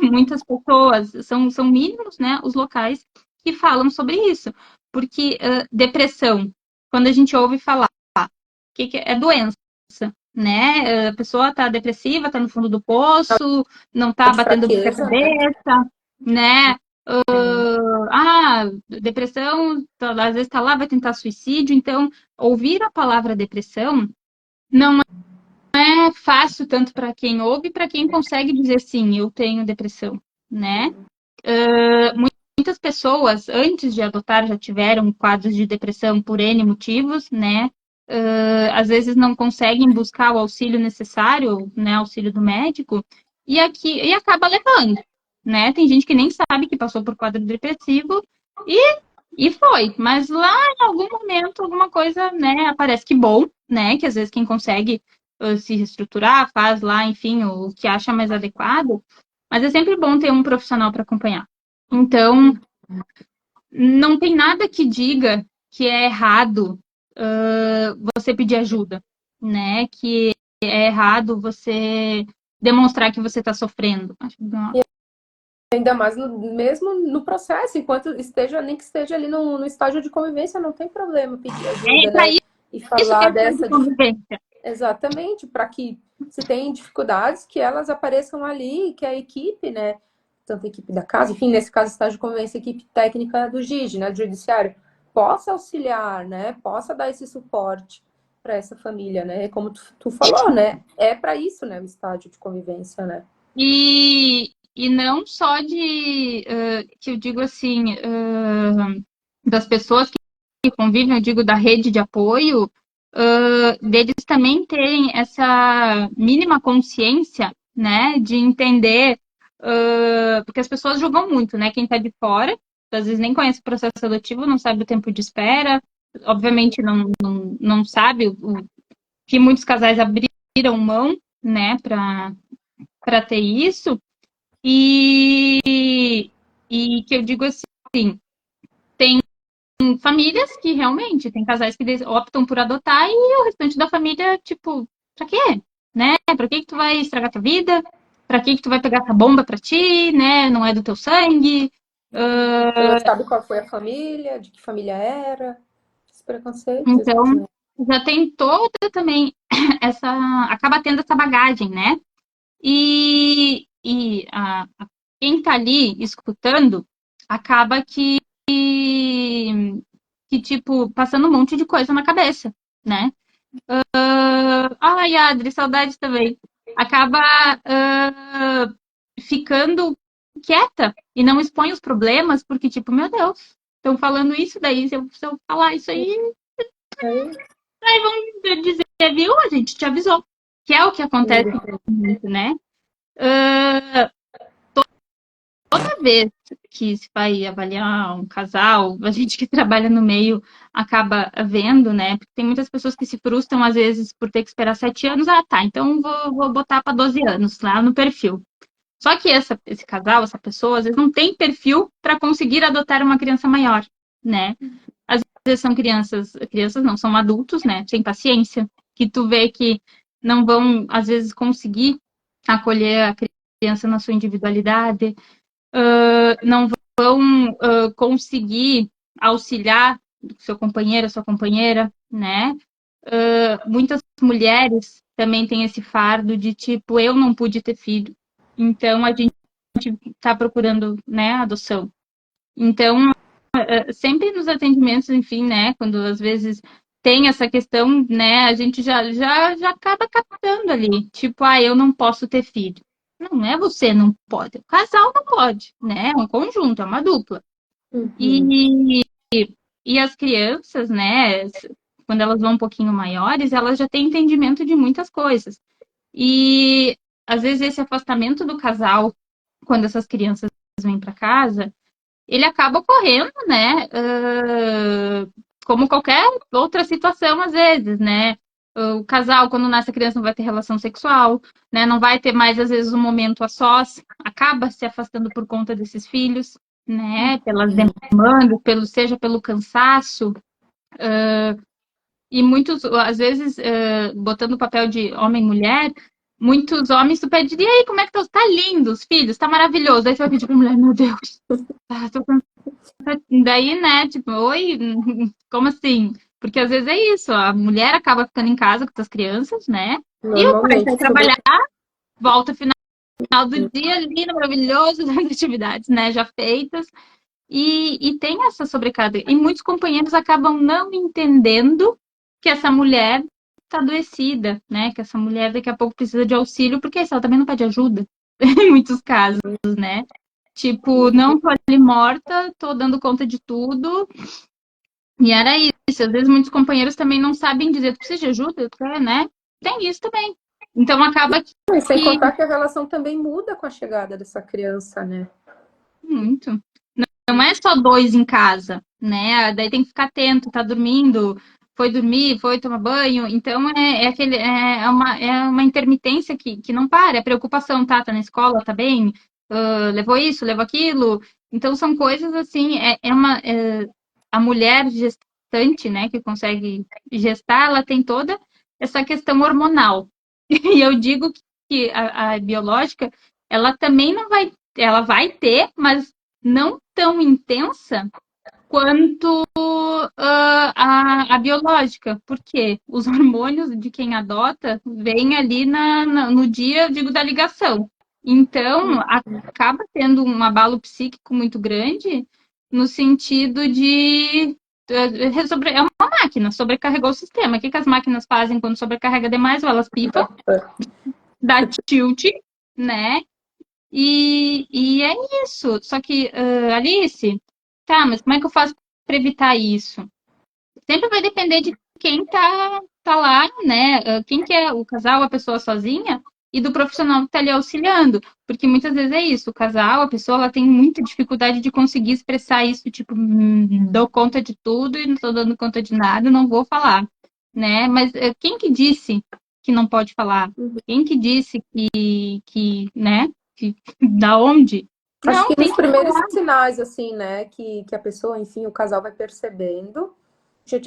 muitas pessoas, são mínimos, né, os locais que falam sobre isso. Porque depressão, quando a gente ouve falar, que é doença, né? A pessoa está depressiva, está no fundo do poço, não está De batendo muita fraqueza, né? cabeça, né? Depressão, às vezes está lá, vai tentar suicídio. Então, ouvir a palavra depressão não é fácil tanto para quem ouve, para quem consegue dizer sim, eu tenho depressão, né? Muitas pessoas, antes de adotar, já tiveram quadros de depressão por N motivos, né? Às vezes não conseguem buscar o auxílio necessário, né? Auxílio do médico, e acaba levando, né? Tem gente que nem sabe que passou por quadro depressivo e, e foi. Mas lá em algum momento, alguma coisa, né? Aparece que bom, né? Que às vezes quem consegue se reestruturar, faz lá, enfim, o que acha mais adequado. Mas é sempre bom ter um profissional para acompanhar. Então, não tem nada que diga que é errado você pedir ajuda, né? Que é errado você demonstrar que você está sofrendo. Ainda mais mesmo no processo, enquanto esteja, nem que esteja ali no estágio de convivência, não tem problema pedir É ajuda, para né? E isso que falar é estar de dessa convivência. exatamente, para que se tem dificuldades, que elas apareçam ali, que a equipe, né? Tanto a equipe da casa, enfim, nesse caso, estágio de convivência, a equipe técnica do GIG, né? Do Judiciário, possa auxiliar, né? Possa dar esse suporte para essa família, né? Como tu falou, né? É para isso, né? O estágio de convivência, né? E não só que eu digo assim, das pessoas que convivem, eu digo da rede de apoio, deles também terem essa mínima consciência, né, de entender, porque as pessoas julgam muito, né, quem está de fora, às vezes nem conhece o processo adotivo, não sabe o tempo de espera, obviamente não sabe o que muitos casais abriram mão, né, para ter isso, e que eu digo assim, famílias que realmente tem casais que optam por adotar e o restante da família, tipo, pra quê? Né? Pra que tu vai estragar tua vida? Pra que tu vai pegar essa bomba pra ti, né? Não é do teu sangue. Você não sabe qual foi a família, de que família era, esse preconceito, Então, exatamente. já tem toda também essa. Acaba tendo essa bagagem, né? Quem tá ali escutando acaba que, tipo, passando um monte de coisa na cabeça, né? Ai, Adri, saudade também. Acaba ficando quieta e não expõe os problemas, porque, tipo, meu Deus, estão falando isso daí, se eu falar isso aí, aí vão dizer, viu? A gente te avisou. Que é o que acontece muito, né? Toda vez que se vai avaliar um casal, a gente que trabalha no meio acaba vendo, né? Porque tem muitas pessoas que se frustram, às vezes, por ter que esperar 7 anos. Ah, tá, então vou botar para 12 anos lá no perfil. Só que esse casal, essa pessoa, às vezes não tem perfil para conseguir adotar uma criança maior, né? Às vezes são crianças não, são adultos, né? Sem paciência, que tu vê que não vão, às vezes, conseguir acolher a criança na sua individualidade, não vão conseguir auxiliar seu companheiro, sua companheira, né? Muitas mulheres também têm esse fardo de tipo, eu não pude ter filho, então a gente está procurando, né, adoção. Então, sempre nos atendimentos, enfim, né, quando às vezes tem essa questão, né, a gente já acaba captando ali, tipo, eu não posso ter filho. Não é você não pode, o casal não pode, né, é um conjunto, é uma dupla. Uhum. E E as crianças, né, quando elas vão um pouquinho maiores, elas já têm entendimento de muitas coisas. E às vezes esse afastamento do casal, quando essas crianças vêm para casa, ele acaba ocorrendo, né? Como qualquer outra situação, às vezes, né? O casal, quando nasce a criança, não vai ter relação sexual, né? Não vai ter mais, às vezes, um momento a sós, acaba se afastando por conta desses filhos, né? Pelas demandas, seja pelo cansaço. E muitos, às vezes, botando o papel de homem e mulher, muitos homens tu pede, e aí, como é que tá? Tá lindo, os filhos, tá maravilhoso. Aí tu vai pedir pra mulher, meu Deus, tô daí, né, tipo, oi, como assim? Porque às vezes é isso, a mulher acaba ficando em casa com as crianças, né? E o pai vai Normalmente, trabalhar, volta no final do dia, lindo, maravilhoso, as atividades, né, já feitas. E tem essa sobrecarga. E muitos companheiros acabam não entendendo que essa mulher está adoecida, né? Que essa mulher daqui a pouco precisa de auxílio, porque ela também não pede ajuda, em muitos casos, né? Tipo, não tô ali morta, tô dando conta de tudo. E era isso. Às vezes muitos companheiros também não sabem dizer, tu precisa de ajuda, tu quer, né? Tem isso também. Então acaba e sem que contar que a relação também muda com a chegada dessa criança, né? muito. Não é só dois em casa, né? Daí tem que ficar atento, tá dormir, foi tomar banho. Então é uma intermitência que não para, é preocupação, tá? Tá na escola, tá bem? Levou isso, levou aquilo. Então são coisas assim, a mulher gestante, né, que consegue gestar, ela tem toda essa questão hormonal. E eu digo que a biológica, ela também não vai, ela vai ter, mas não tão intensa quanto a biológica, porque os hormônios de quem adota vêm ali no dia, eu digo, da ligação. Então, acaba tendo um abalo psíquico muito grande no sentido de é uma máquina, sobrecarregou o sistema. O que as máquinas fazem quando sobrecarrega demais? Ou elas pifam, dá tilt, né? E é isso. Só que, Alice, tá, mas como é que eu faço para evitar isso? Sempre vai depender de quem tá lá, né? Quem que é o casal, a pessoa sozinha, e do profissional que está ali auxiliando. Porque muitas vezes é isso, o casal, a pessoa, ela tem muita dificuldade de conseguir expressar isso, tipo, dou conta de tudo e não estou dando conta de nada, não vou falar, né? Mas quem que disse que não pode falar? Quem que disse né? Da onde? Acho Não, que tem nos que primeiros falar. sinais, assim, né, que a pessoa, enfim, o casal vai percebendo, já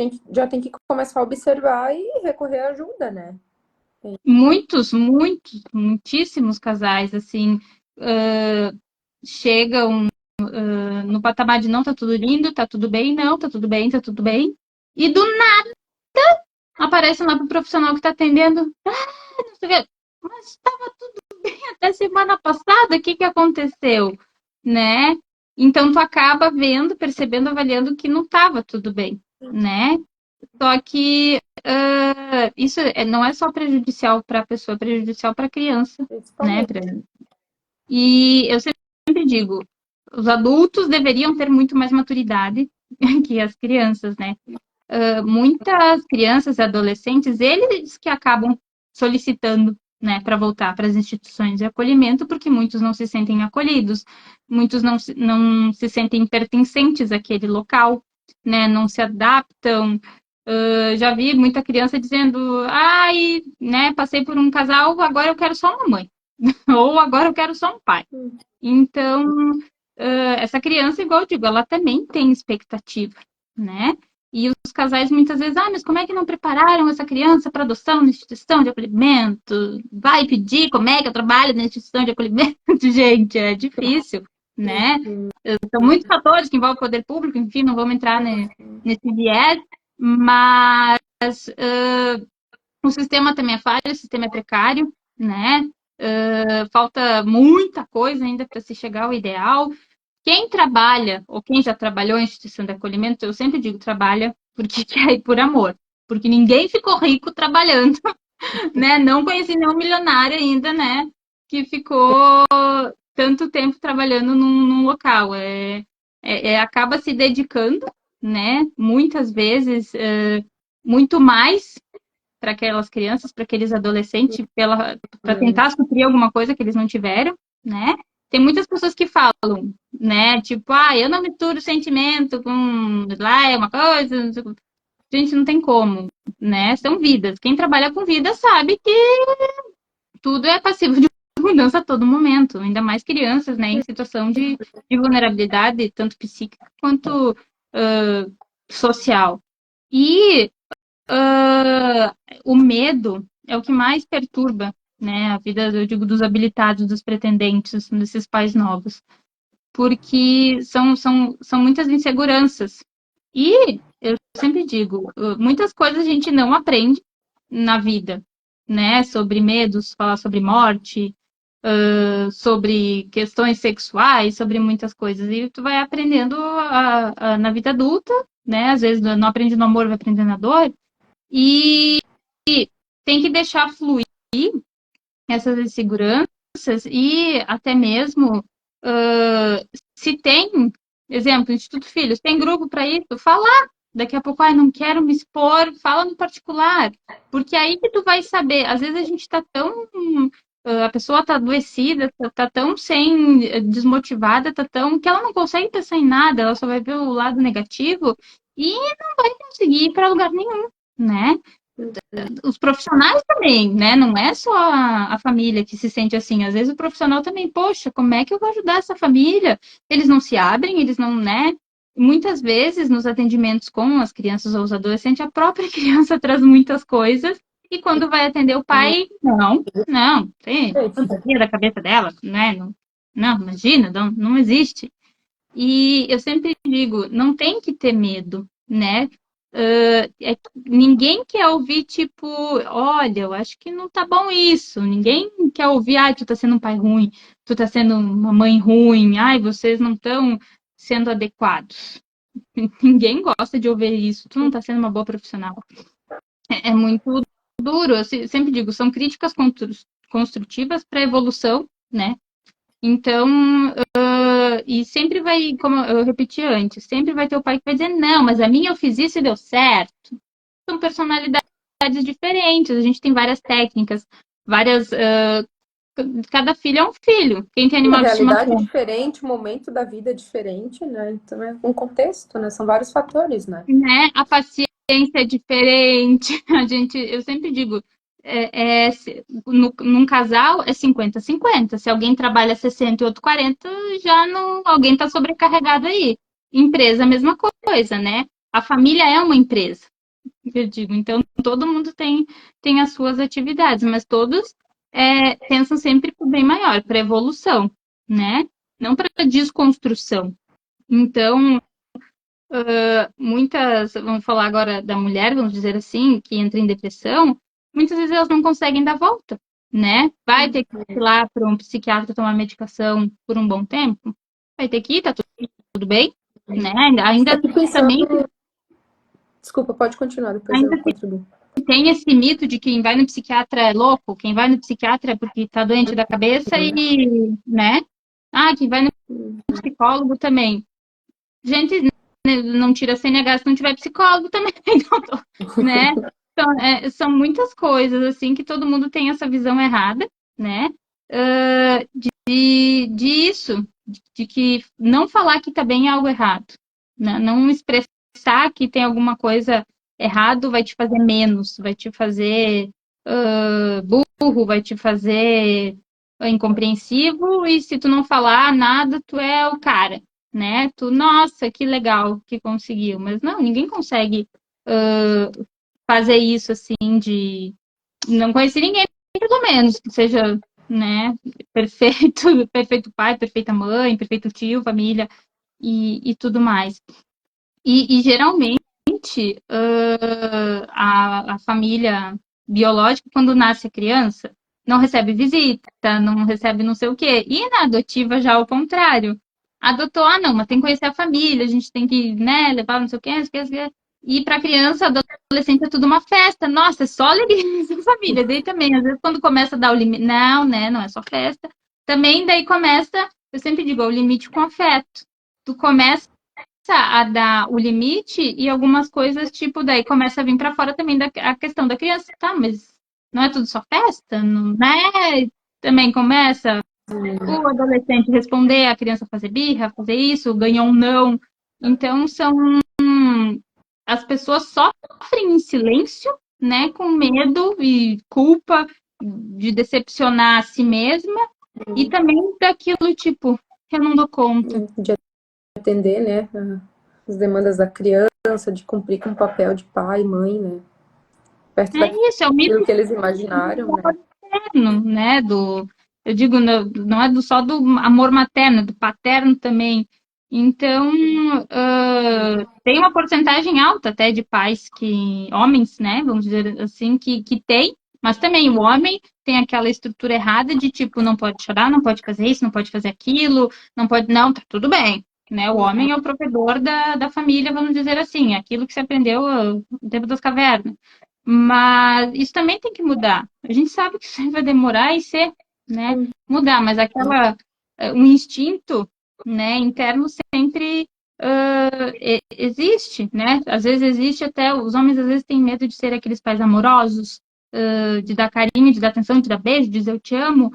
tem que começar a observar e recorrer à ajuda, né? Muitíssimos casais, assim, chegam no patamar de não, tá tudo lindo, tá tudo bem, não, tá tudo bem, tá tudo bem. E do nada aparece lá pro profissional que tá atendendo. Não sei o quê. Mas estava tudo bem até semana passada, o que que aconteceu? Né? Então tu acaba vendo, percebendo, avaliando que não estava tudo bem, né? Só que isso não é só prejudicial para a pessoa, é prejudicial para a criança, né? Principalmente. E eu sempre digo, os adultos deveriam ter muito mais maturidade que as crianças, né? Muitas crianças e adolescentes, eles que acabam solicitando, né, para voltar para as instituições de acolhimento, porque muitos não se sentem acolhidos, muitos não se sentem pertencentes àquele local, né, não se adaptam. Já vi muita criança dizendo, ai, né, passei por um casal, agora eu quero só uma mãe, ou agora eu quero só um pai. Então, essa criança, igual eu digo, ela também tem expectativa, né? E os casais muitas vezes, mas como é que não prepararam essa criança para adoção na instituição de acolhimento? Vai pedir como é que eu trabalho na instituição de acolhimento? Gente, é difícil, né? São muitos fatores que envolvem o poder público, enfim, não vamos entrar nesse viés, mas o sistema também é falho, o sistema é precário, né? Falta muita coisa ainda para se chegar ao ideal. Quem trabalha, ou quem já trabalhou em instituição de acolhimento, eu sempre digo, trabalha porque quer ir por amor. Porque ninguém ficou rico trabalhando, né? Não conheci nenhum milionário ainda, né? Que ficou tanto tempo trabalhando num local. Acaba se dedicando, né? Muitas vezes, muito mais para aquelas crianças, para aqueles adolescentes, para tentar suprir alguma coisa que eles não tiveram, né? Tem muitas pessoas que falam, né? Tipo, eu não misturo sentimento com lá é uma coisa. Gente, não tem como, né? São vidas. Quem trabalha com vida sabe que tudo é passivo de mudança a todo momento, ainda mais crianças, né? Em situação de vulnerabilidade, tanto psíquica quanto social. E o medo é o que mais perturba, né, a vida, eu digo, dos habilitados, dos pretendentes, desses pais novos, porque são muitas inseguranças. E eu sempre digo, muitas coisas a gente não aprende na vida, né, sobre medos, falar sobre morte, sobre questões sexuais, sobre muitas coisas, e tu vai aprendendo na vida adulta, né, às vezes não aprende no amor, vai aprender na dor, e tem que deixar fluir essas inseguranças e até mesmo se tem, exemplo, Instituto Filhos, tem grupo para isso, falar. Daqui a pouco, não quero me expor, fala no particular. Porque aí que tu vai saber. Às vezes a gente está tão. A pessoa está adoecida, tá tão desmotivada, tá tão. Que ela não consegue pensar em nada, ela só vai ver o lado negativo e não vai conseguir ir para lugar nenhum, né? Os profissionais também, né? Não é só a família que se sente assim. Às vezes o profissional também, poxa, como é que eu vou ajudar essa família? Eles não se abrem, eles não, né? Muitas vezes nos atendimentos com as crianças ou os adolescentes, a própria criança traz muitas coisas e quando vai atender o pai, não, tem fantasia da cabeça dela, né? Não, imagina, não existe. E eu sempre digo, não tem que ter medo, né? Ninguém quer ouvir, tipo, olha, eu acho que não tá bom isso. Ninguém quer ouvir, tu tá sendo um pai ruim, tu tá sendo uma mãe ruim, vocês não estão sendo adequados. Ninguém gosta de ouvir isso, tu não tá sendo uma boa profissional. É muito duro, eu sempre digo, são críticas construtivas para evolução, né? Então, e sempre vai, como eu repeti antes, sempre vai ter o pai que vai dizer, não, mas a minha eu fiz isso e deu certo. São personalidades diferentes, a gente tem várias técnicas, várias. Cada filho é um filho. Quem tem Uma animal de realidade estimação, diferente, o momento da vida é diferente, né? Então é um contexto, né? São vários fatores, né? né? A paciência é diferente. Eu sempre digo, num casal é 50-50. Se alguém trabalha 60 e outro 40, já não, alguém está sobrecarregado aí. Empresa, a mesma coisa, né? A família é uma empresa, eu digo. Então, todo mundo tem as suas atividades, mas todos pensam sempre para o bem maior, para evolução, né? Não para desconstrução. Então, muitas, vamos falar agora da mulher, vamos dizer assim, que entra em depressão, muitas vezes elas não conseguem dar volta, né? Vai ter que ir lá para um psiquiatra tomar medicação por um bom tempo, vai ter que ir, tá tudo bem, né? Ainda Aqui pensando. também Desculpa, pode continuar, depois eu ainda contribuo. tem esse mito de que quem vai no psiquiatra é louco, quem vai no psiquiatra é porque tá doente da cabeça e, né? Quem vai no psicólogo também. Gente, não tira CNH se não tiver psicólogo também, né? Então, são muitas coisas, assim, que todo mundo tem essa visão errada, né? Disso, de que não falar que tá bem é algo errado, né? Não expressar que tem alguma coisa errado vai te fazer menos, vai te fazer burro, vai te fazer incompreensivo, e se tu não falar nada, tu é o cara, né? Tu, nossa, que legal que conseguiu. Mas não, ninguém consegue fazer isso assim de. Não conheci ninguém, pelo menos, que seja, né, perfeito, perfeito pai, perfeita mãe, perfeito tio, família e tudo mais. E geralmente a família biológica, quando nasce a criança, não recebe visita, não recebe não sei o quê. E na adotiva já ao contrário. Adotou, não, mas tem que conhecer a família, a gente tem que, né, levar não sei o quê, não sei o quê. E para criança, adolescente é tudo uma festa. Nossa, é só alegria nessa família. Daí também, às vezes, quando começa a dar o limite, não, né, não é só festa. Também daí começa, eu sempre digo, é o limite com afeto. Tu começa a dar o limite e algumas coisas, tipo, daí começa a vir para fora também a questão da criança, tá? Mas não é tudo só festa, não é? Também começa o adolescente responder, a criança fazer birra, fazer isso, ganhar um não. Então, as pessoas sofrem em silêncio, né, com medo e culpa de decepcionar a si mesma e também daquilo, tipo, eu não dou conta. De atender, né, as demandas da criança, de cumprir com o papel de pai, mãe, né, perto É isso, é o mito daquilo que eles imaginaram, né. materno, né? Eu digo, não é só do amor materno, é do paterno também. Então, tem uma porcentagem alta até de pais homens, né? Vamos dizer assim, que tem, mas também o homem tem aquela estrutura errada de tipo, não pode chorar, não pode fazer isso, não pode fazer aquilo, não pode, não, tá tudo bem. Né? O homem é o provedor da família, vamos dizer assim, aquilo que se aprendeu no tempo das cavernas. Mas isso também tem que mudar. A gente sabe que isso vai demorar e ser, né, mudar, mas um instinto, né, interno sempre existe, né? Às vezes existe até, os homens às vezes têm medo de ser aqueles pais amorosos, de dar carinho, de dar atenção, de dar beijo, de dizer eu te amo.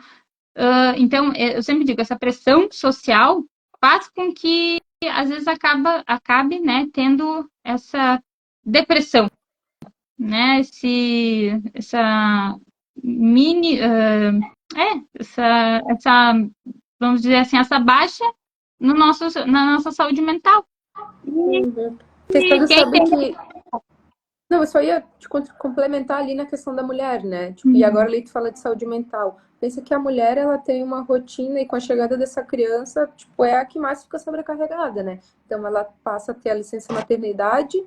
Então, eu sempre digo, essa pressão social faz com que às vezes acabe, né, tendo essa depressão, né? Essa mini, vamos dizer assim, essa baixa no na nossa saúde mental. Porque E todos quem sabem tem. que não, eu só ia te complementar ali na questão da mulher, né? Tipo, e agora Uhum, ali tu fala de saúde mental. Pensa que a mulher, ela tem uma rotina e com a chegada dessa criança, tipo, é a que mais fica sobrecarregada, né? Então ela passa a ter a licença maternidade,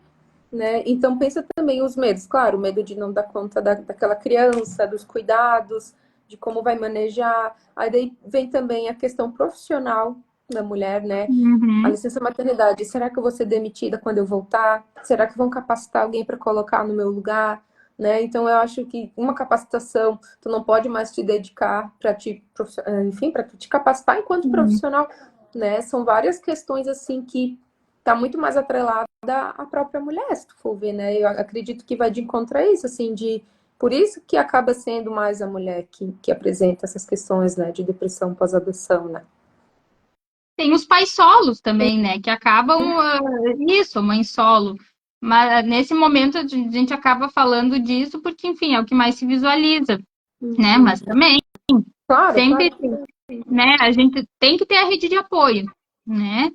né? Então pensa também os medos, claro, o medo de não dar conta daquela criança, dos cuidados, de como vai manejar. Aí daí vem também a questão profissional da mulher, né? A uhum, licença maternidade, será que eu vou ser demitida quando eu voltar? Será que vão capacitar alguém para colocar no meu lugar? Né? Então eu acho que uma capacitação, tu não pode mais te dedicar para enfim, para te capacitar enquanto uhum. profissional, né? São várias questões assim que tá muito mais atrelada à própria mulher, se tu for ver, né? Eu acredito que vai de encontro a isso, assim, de por isso que acaba sendo mais a mulher que apresenta essas questões, né, de depressão pós-adoção, né? Tem os pais solos também, né? Que acabam isso, mãe solo. Mas nesse momento a gente acaba falando disso porque, enfim, é o que mais se visualiza, né? Uhum. Mas também Claro, sempre, claro que né? A gente tem que ter a rede de apoio, né?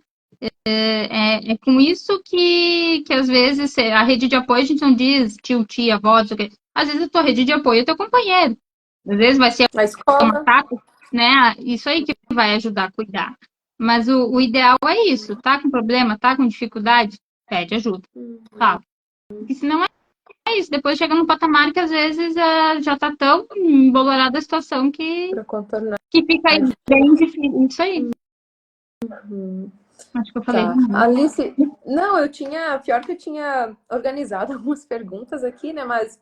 É com isso que às vezes a rede de apoio a gente não diz tio, tia, avó, não sei o quê. Às vezes a tua rede de apoio é teu companheiro. Às vezes vai ser a um escola. ataque, né? Isso aí que vai ajudar a cuidar. Mas o ideal é isso. Tá com problema, tá com dificuldade? Pede ajuda. Tá. Porque senão é isso. Depois chega num patamar que às vezes já tá tão embolorada a situação Para contornar. que fica aí bem difícil. Isso aí. Acho que eu falei Tá. demais. Alice, não, eu tinha, pior que eu tinha organizado algumas perguntas aqui, né? Mas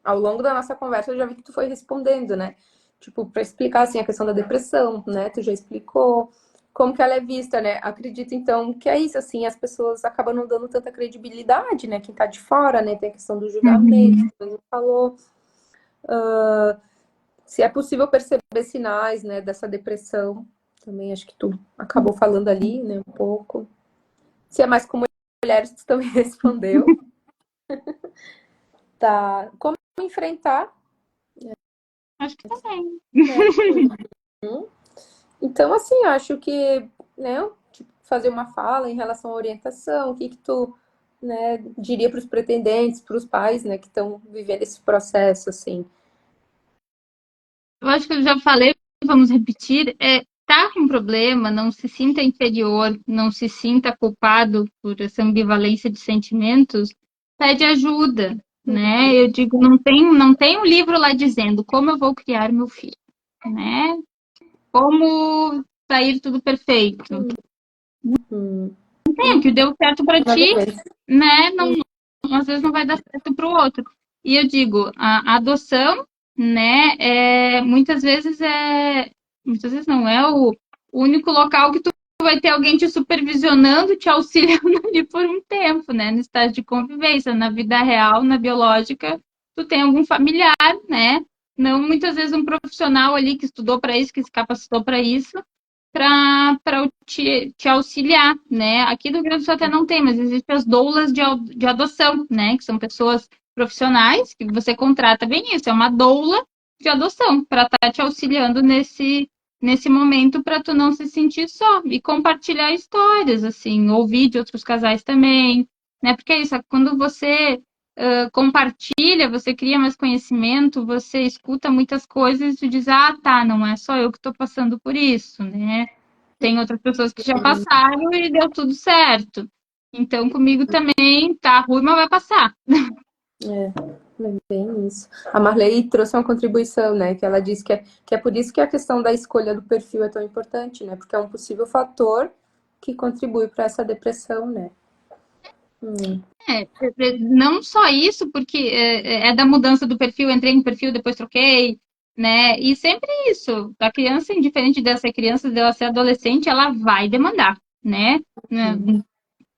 ao longo da nossa conversa eu já vi que tu foi respondendo, né? Tipo, para explicar assim a questão da depressão, né? Tu já explicou como que ela é vista, né? Acredito então que é isso, assim, as pessoas acabam não dando tanta credibilidade, né? Quem tá de fora, né? Tem a questão do julgamento, Uhum. que você falou. Se é possível perceber sinais, né, dessa depressão, também acho que tu acabou falando ali, né, um pouco. Se é mais com mulheres, tu também respondeu. Tá. Como enfrentar, Acho que também. né? Então, assim, acho que, né, tipo, fazer uma fala em relação à orientação, o que que tu, né, diria para os pretendentes, para os pais, né, que estão vivendo esse processo, assim. Eu acho que eu já falei, vamos repetir, tá com problema, não se sinta inferior, não se sinta culpado por essa ambivalência de sentimentos, pede ajuda, né? Eu digo, não tem um livro lá dizendo como eu vou criar meu filho, né? Como sair tudo perfeito. Hum, O que deu certo para nada a ti, ver. né? Às vezes não vai dar certo para o outro. E eu digo, a adoção, né, muitas vezes não é o único local que tu vai ter alguém te supervisionando, te auxiliando ali por um tempo, né? No estágio de convivência, na vida real, na biológica, tu tem algum familiar, né? Não muitas vezes um profissional ali que estudou para isso, que se capacitou para isso, para te auxiliar, né? Aqui do Rio Grande do Sul até não tem, mas existem as doulas de adoção, né? Que são pessoas profissionais que você contrata bem isso, é uma doula de adoção para estar te auxiliando nesse momento para tu não se sentir só e compartilhar histórias, assim, ouvir de outros casais também, né? Porque é isso, quando você compartilha, você cria mais conhecimento, você escuta muitas coisas e tu diz, ah, tá, não é só eu que estou passando por isso, né? Tem outras pessoas que já passaram e deu tudo certo. Então, comigo também tá ruim, mas vai passar. É, é bem isso. A Marley trouxe uma contribuição, né? Que ela disse que é por isso que a questão da escolha do perfil é tão importante, né? Porque é um possível fator que contribui para essa depressão, né? Não só isso, porque é da mudança do perfil, entrei em perfil, depois troquei, né? E sempre isso, a criança, indiferente dela ser criança, dela ser adolescente, ela vai demandar, né?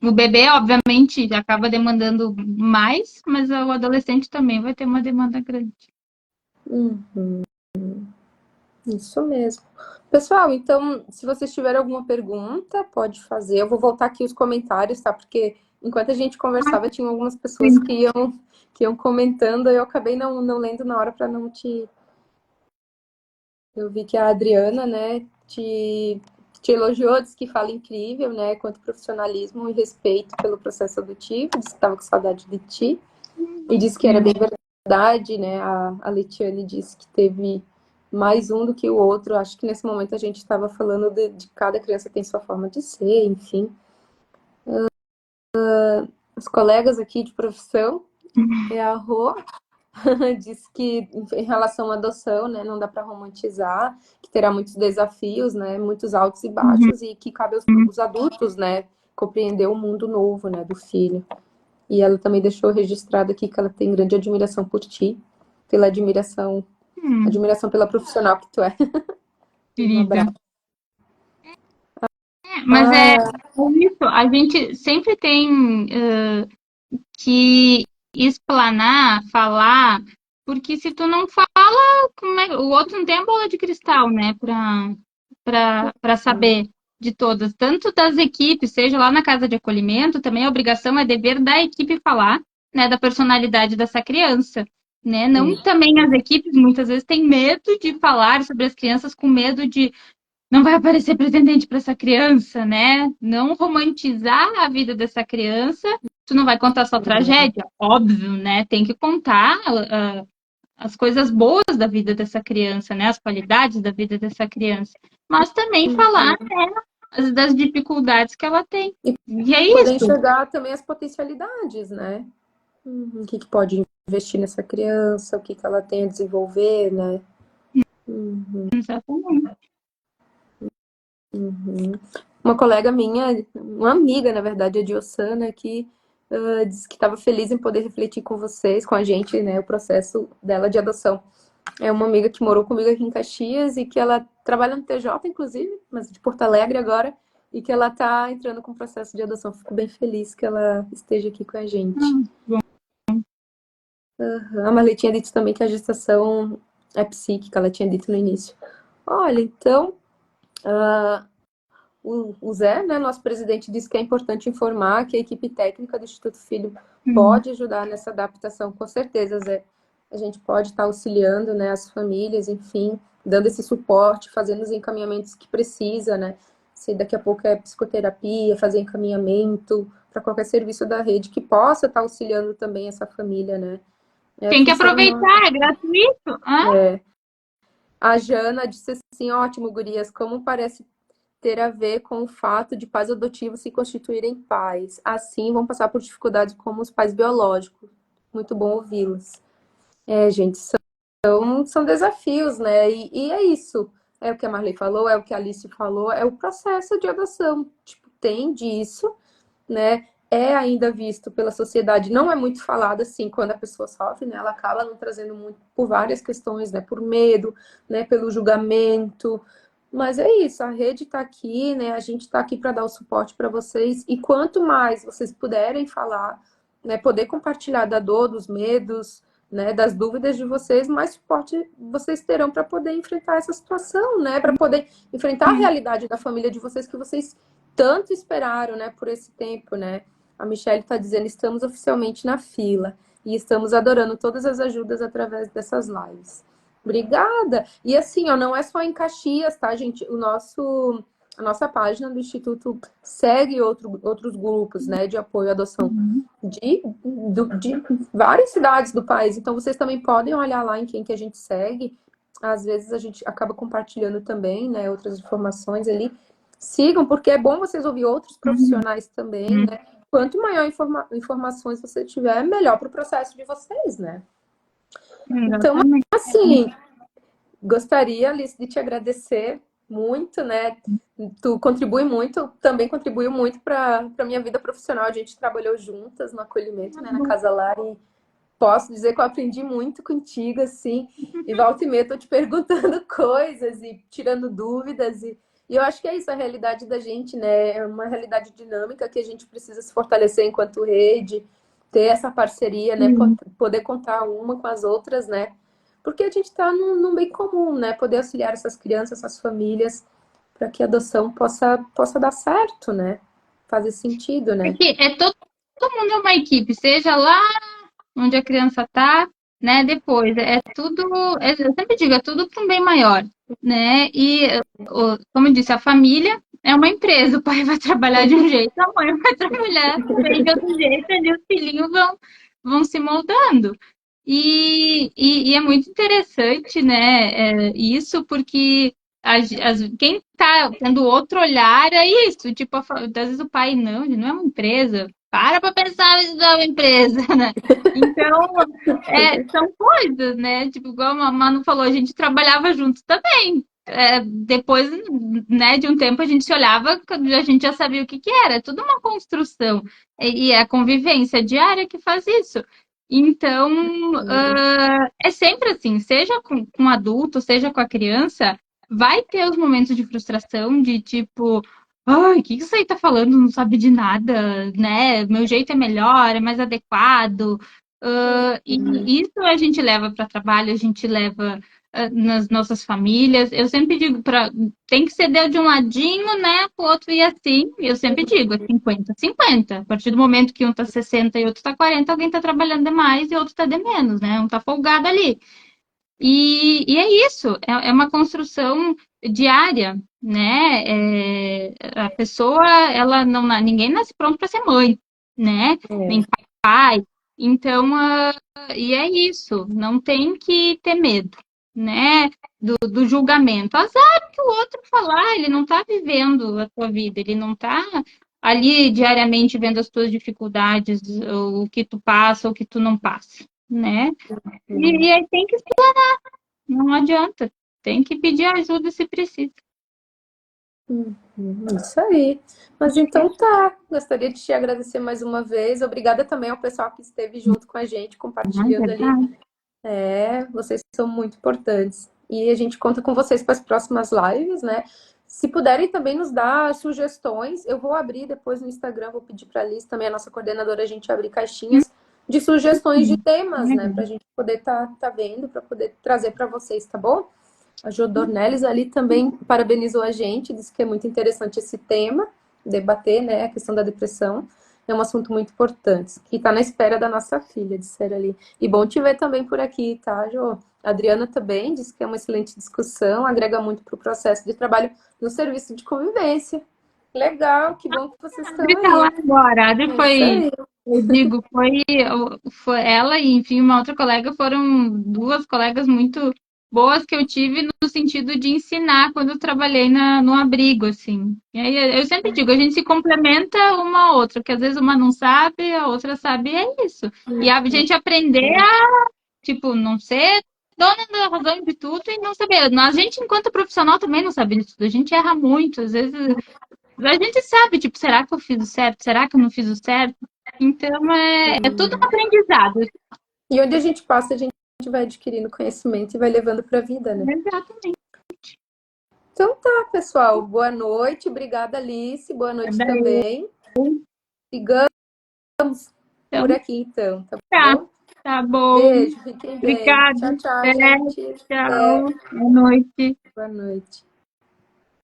O bebê, obviamente, acaba demandando mais, mas o adolescente também vai ter uma demanda grande. Uhum. Isso mesmo. Pessoal, então, se vocês tiverem alguma pergunta, pode fazer. Eu vou voltar aqui os comentários, tá? Porque enquanto a gente conversava, tinha algumas pessoas que iam comentando, eu acabei não lendo na hora para não te. Eu vi que a Adriana, né, te elogiou, disse que fala incrível, né? Quanto profissionalismo e respeito pelo processo adotivo, disse que estava com saudade de ti. E disse que era bem verdade, né? A Letiane disse que teve mais um do que o outro. Acho que nesse momento a gente estava falando de cada criança tem sua forma de ser, enfim. Os colegas aqui de profissão, a Rô, disse que em relação à adoção, né, não dá para romantizar, que terá muitos desafios, né, muitos altos e baixos, e que cabe aos adultos, né, compreender o mundo novo, né, do filho. E ela também deixou registrado aqui que ela tem grande admiração por ti, pela admiração pela profissional que tu é. Um Querida. abraço. Mas é isso, a gente sempre tem que explanar, falar, porque se tu não fala, o outro não tem a bola de cristal, né, para saber de todas, tanto das equipes, seja lá na casa de acolhimento, também a obrigação é dever da equipe falar, né, da personalidade dessa criança, né? Não também as equipes muitas vezes têm medo de falar sobre as crianças com medo de não vai aparecer pretendente para essa criança, né? Não romantizar a vida dessa criança. Tu não vai contar só tragédia, óbvio, né? Tem que contar as coisas boas da vida dessa criança, né? As qualidades da vida dessa criança. Mas também falar, né, das dificuldades que ela tem. E é Poder isso. enxergar também as potencialidades, né? O que pode investir nessa criança, o que ela tem a desenvolver, né? Exatamente. Uma colega minha, uma amiga, na verdade, a Diossana, que disse que estava feliz em poder refletir com vocês, com a gente, né, o processo dela de adoção. É uma amiga que morou comigo aqui em Caxias e que ela trabalha no TJ, inclusive, mas de Porto Alegre agora, e que ela está entrando com o processo de adoção. Fico bem feliz que ela esteja aqui com a gente. Bom, A Marley tinha dito também que a gestação é psíquica, ela tinha dito no início. Olha, então, o Zé, né, nosso presidente, disse que é importante informar que a equipe técnica do Instituto Filho pode ajudar nessa adaptação, com certeza, Zé. A gente pode estar auxiliando, né, as famílias, enfim, dando esse suporte, fazendo os encaminhamentos que precisa, né? Se daqui a pouco é psicoterapia, fazer encaminhamento para qualquer serviço da rede que possa estar auxiliando também essa família, né? tem que Funcionando. aproveitar, é gratuito. A Jana disse assim, ótimo, gurias, como parece ter a ver com o fato de pais adotivos se constituírem pais. Assim, vão passar por dificuldades como os pais biológicos. Muito bom ouvi-los. Gente, são desafios, né? E é isso. É o que a Marley falou, é o que a Alice falou, é o processo de adoção. Tipo, tem disso, né? É ainda visto pela sociedade, não é muito falado assim quando a pessoa sofre, né? Ela acaba não trazendo muito por várias questões, né? Por medo, né? Pelo julgamento, Mas é isso, a rede está aqui, né? A gente está aqui para dar o suporte para vocês. E quanto mais vocês puderem falar, né, poder compartilhar da dor, dos medos, né, das dúvidas de vocês, mais suporte vocês terão para poder enfrentar essa situação, né? Para poder enfrentar a Sim. realidade da família de vocês que vocês tanto esperaram, né, por esse tempo, né? A Michelle está dizendo, estamos oficialmente na fila e estamos adorando todas as ajudas através dessas lives. Obrigada! E assim, ó, não é só em Caxias, tá, gente? A nossa página do Instituto segue outros grupos, né, de apoio à adoção Uhum. de várias cidades do país. Então, vocês também podem olhar lá em quem que a gente segue. Às vezes a gente acaba compartilhando também, né, outras informações ali. Sigam, porque é bom vocês ouvir outros Uhum. profissionais também, né? Quanto maior informações você tiver, melhor para o processo de vocês, né? Então, Exatamente. assim, gostaria, Alice, de te agradecer muito, né? Tu contribui muito, também contribuiu muito para a minha vida profissional. A gente trabalhou juntas no acolhimento, né, na Casa Lar, e posso dizer que eu aprendi muito contigo, assim, e volta e meia tô te perguntando coisas e tirando dúvidas, e eu acho que é isso, a realidade da gente, né? É uma realidade dinâmica que a gente precisa se fortalecer enquanto rede, ter essa parceria, né? Sim. Poder contar uma com as outras, né? Porque a gente está num bem comum, né? Poder auxiliar essas crianças, essas famílias, para que a adoção possa dar certo, né? Fazer sentido, É né? que todo mundo é uma equipe, seja lá onde a criança está, né? Depois, é tudo, eu sempre digo, é tudo para um bem maior, né? E, como eu disse, a família é uma empresa, o pai vai trabalhar de um jeito, a mãe vai trabalhar também de outro jeito, ali os filhinhos vão se moldando. E é muito interessante, né, isso, porque quem está tendo outro olhar é isso, tipo, às vezes o pai, não, ele não é uma empresa, para pensar isso é uma empresa, né? Então, são coisas, né? Tipo, igual a Manu falou, a gente trabalhava juntos também. Depois, né, de um tempo a gente se olhava, a gente já sabia o que que era. É tudo uma construção. E é a convivência diária que faz isso. Então, é sempre assim, seja com adulto, seja com a criança, vai ter os momentos de frustração, de tipo, ai, o que isso aí tá falando? Não sabe de nada, né? Meu jeito é melhor, é mais adequado. E isso a gente leva para trabalho, a gente leva nas nossas famílias. Eu sempre digo tem que ceder de um ladinho, né? Pro outro ir assim. Eu sempre digo, é 50-50. A partir do momento que um tá 60 e outro tá 40, alguém tá trabalhando demais e outro tá de menos, né? Um tá folgado ali. E é isso, é uma construção diária, né? A pessoa, ela não, ninguém nasce pronto para ser mãe, né? Nem É. pai. Então, e é isso, não tem que ter medo, né? Do julgamento. Azar que o outro falar, ele não está vivendo a tua vida, ele não está ali diariamente vendo as tuas dificuldades, o que tu passa, o que tu não passa, né? E aí tem que não adianta. Tem que pedir ajuda se precisa. Isso aí. Mas então tá. Gostaria de te agradecer mais uma vez. Obrigada também ao pessoal que esteve junto com a gente, Não é compartilhando ali. verdade? Vocês são muito importantes. E a gente conta com vocês para as próximas lives, né? Se puderem também nos dar sugestões, eu vou abrir depois no Instagram, vou pedir para a Liz, também a nossa coordenadora, a gente abrir caixinhas de sugestões de temas, né? Para a gente poder tá vendo, para poder trazer para vocês, tá bom? A Jo Dornelles ali também parabenizou a gente, disse que é muito interessante esse tema, debater, né, a questão da depressão. É um assunto muito importante, que está na espera da nossa filha, disseram ali. E bom te ver também por aqui, tá, Jo? A Adriana também disse que é uma excelente discussão, agrega muito para o processo de trabalho no serviço de convivência. Legal, que bom que vocês A estão Adri tá lá aí. agora. A Adri É isso aí. eu digo, foi ela e, enfim, uma outra colega, foram duas colegas muito boas que eu tive no sentido de ensinar quando eu trabalhei no abrigo, assim. E aí eu sempre digo, a gente se complementa uma a outra, porque às vezes uma não sabe, a outra sabe, e é isso. E a gente aprender tipo, não ser dona da razão de tudo e não saber. A gente, enquanto profissional, também não sabe de tudo. A gente erra muito. Às vezes, a gente sabe, tipo, será que eu fiz o certo? Será que eu não fiz o certo? Então, é tudo um aprendizado. E onde a gente passa, a gente vai adquirindo conhecimento e vai levando para a vida, né? Exatamente. Então tá, pessoal. Boa noite. Obrigada, Alice. Boa noite Daí, também. Sigamos por então, aqui, então, tá tá, bom? tá bom. Beijo, fiquem bem. Obrigada. Tchau, tchau, Até, gente. Até. tchau. Boa noite. Boa noite.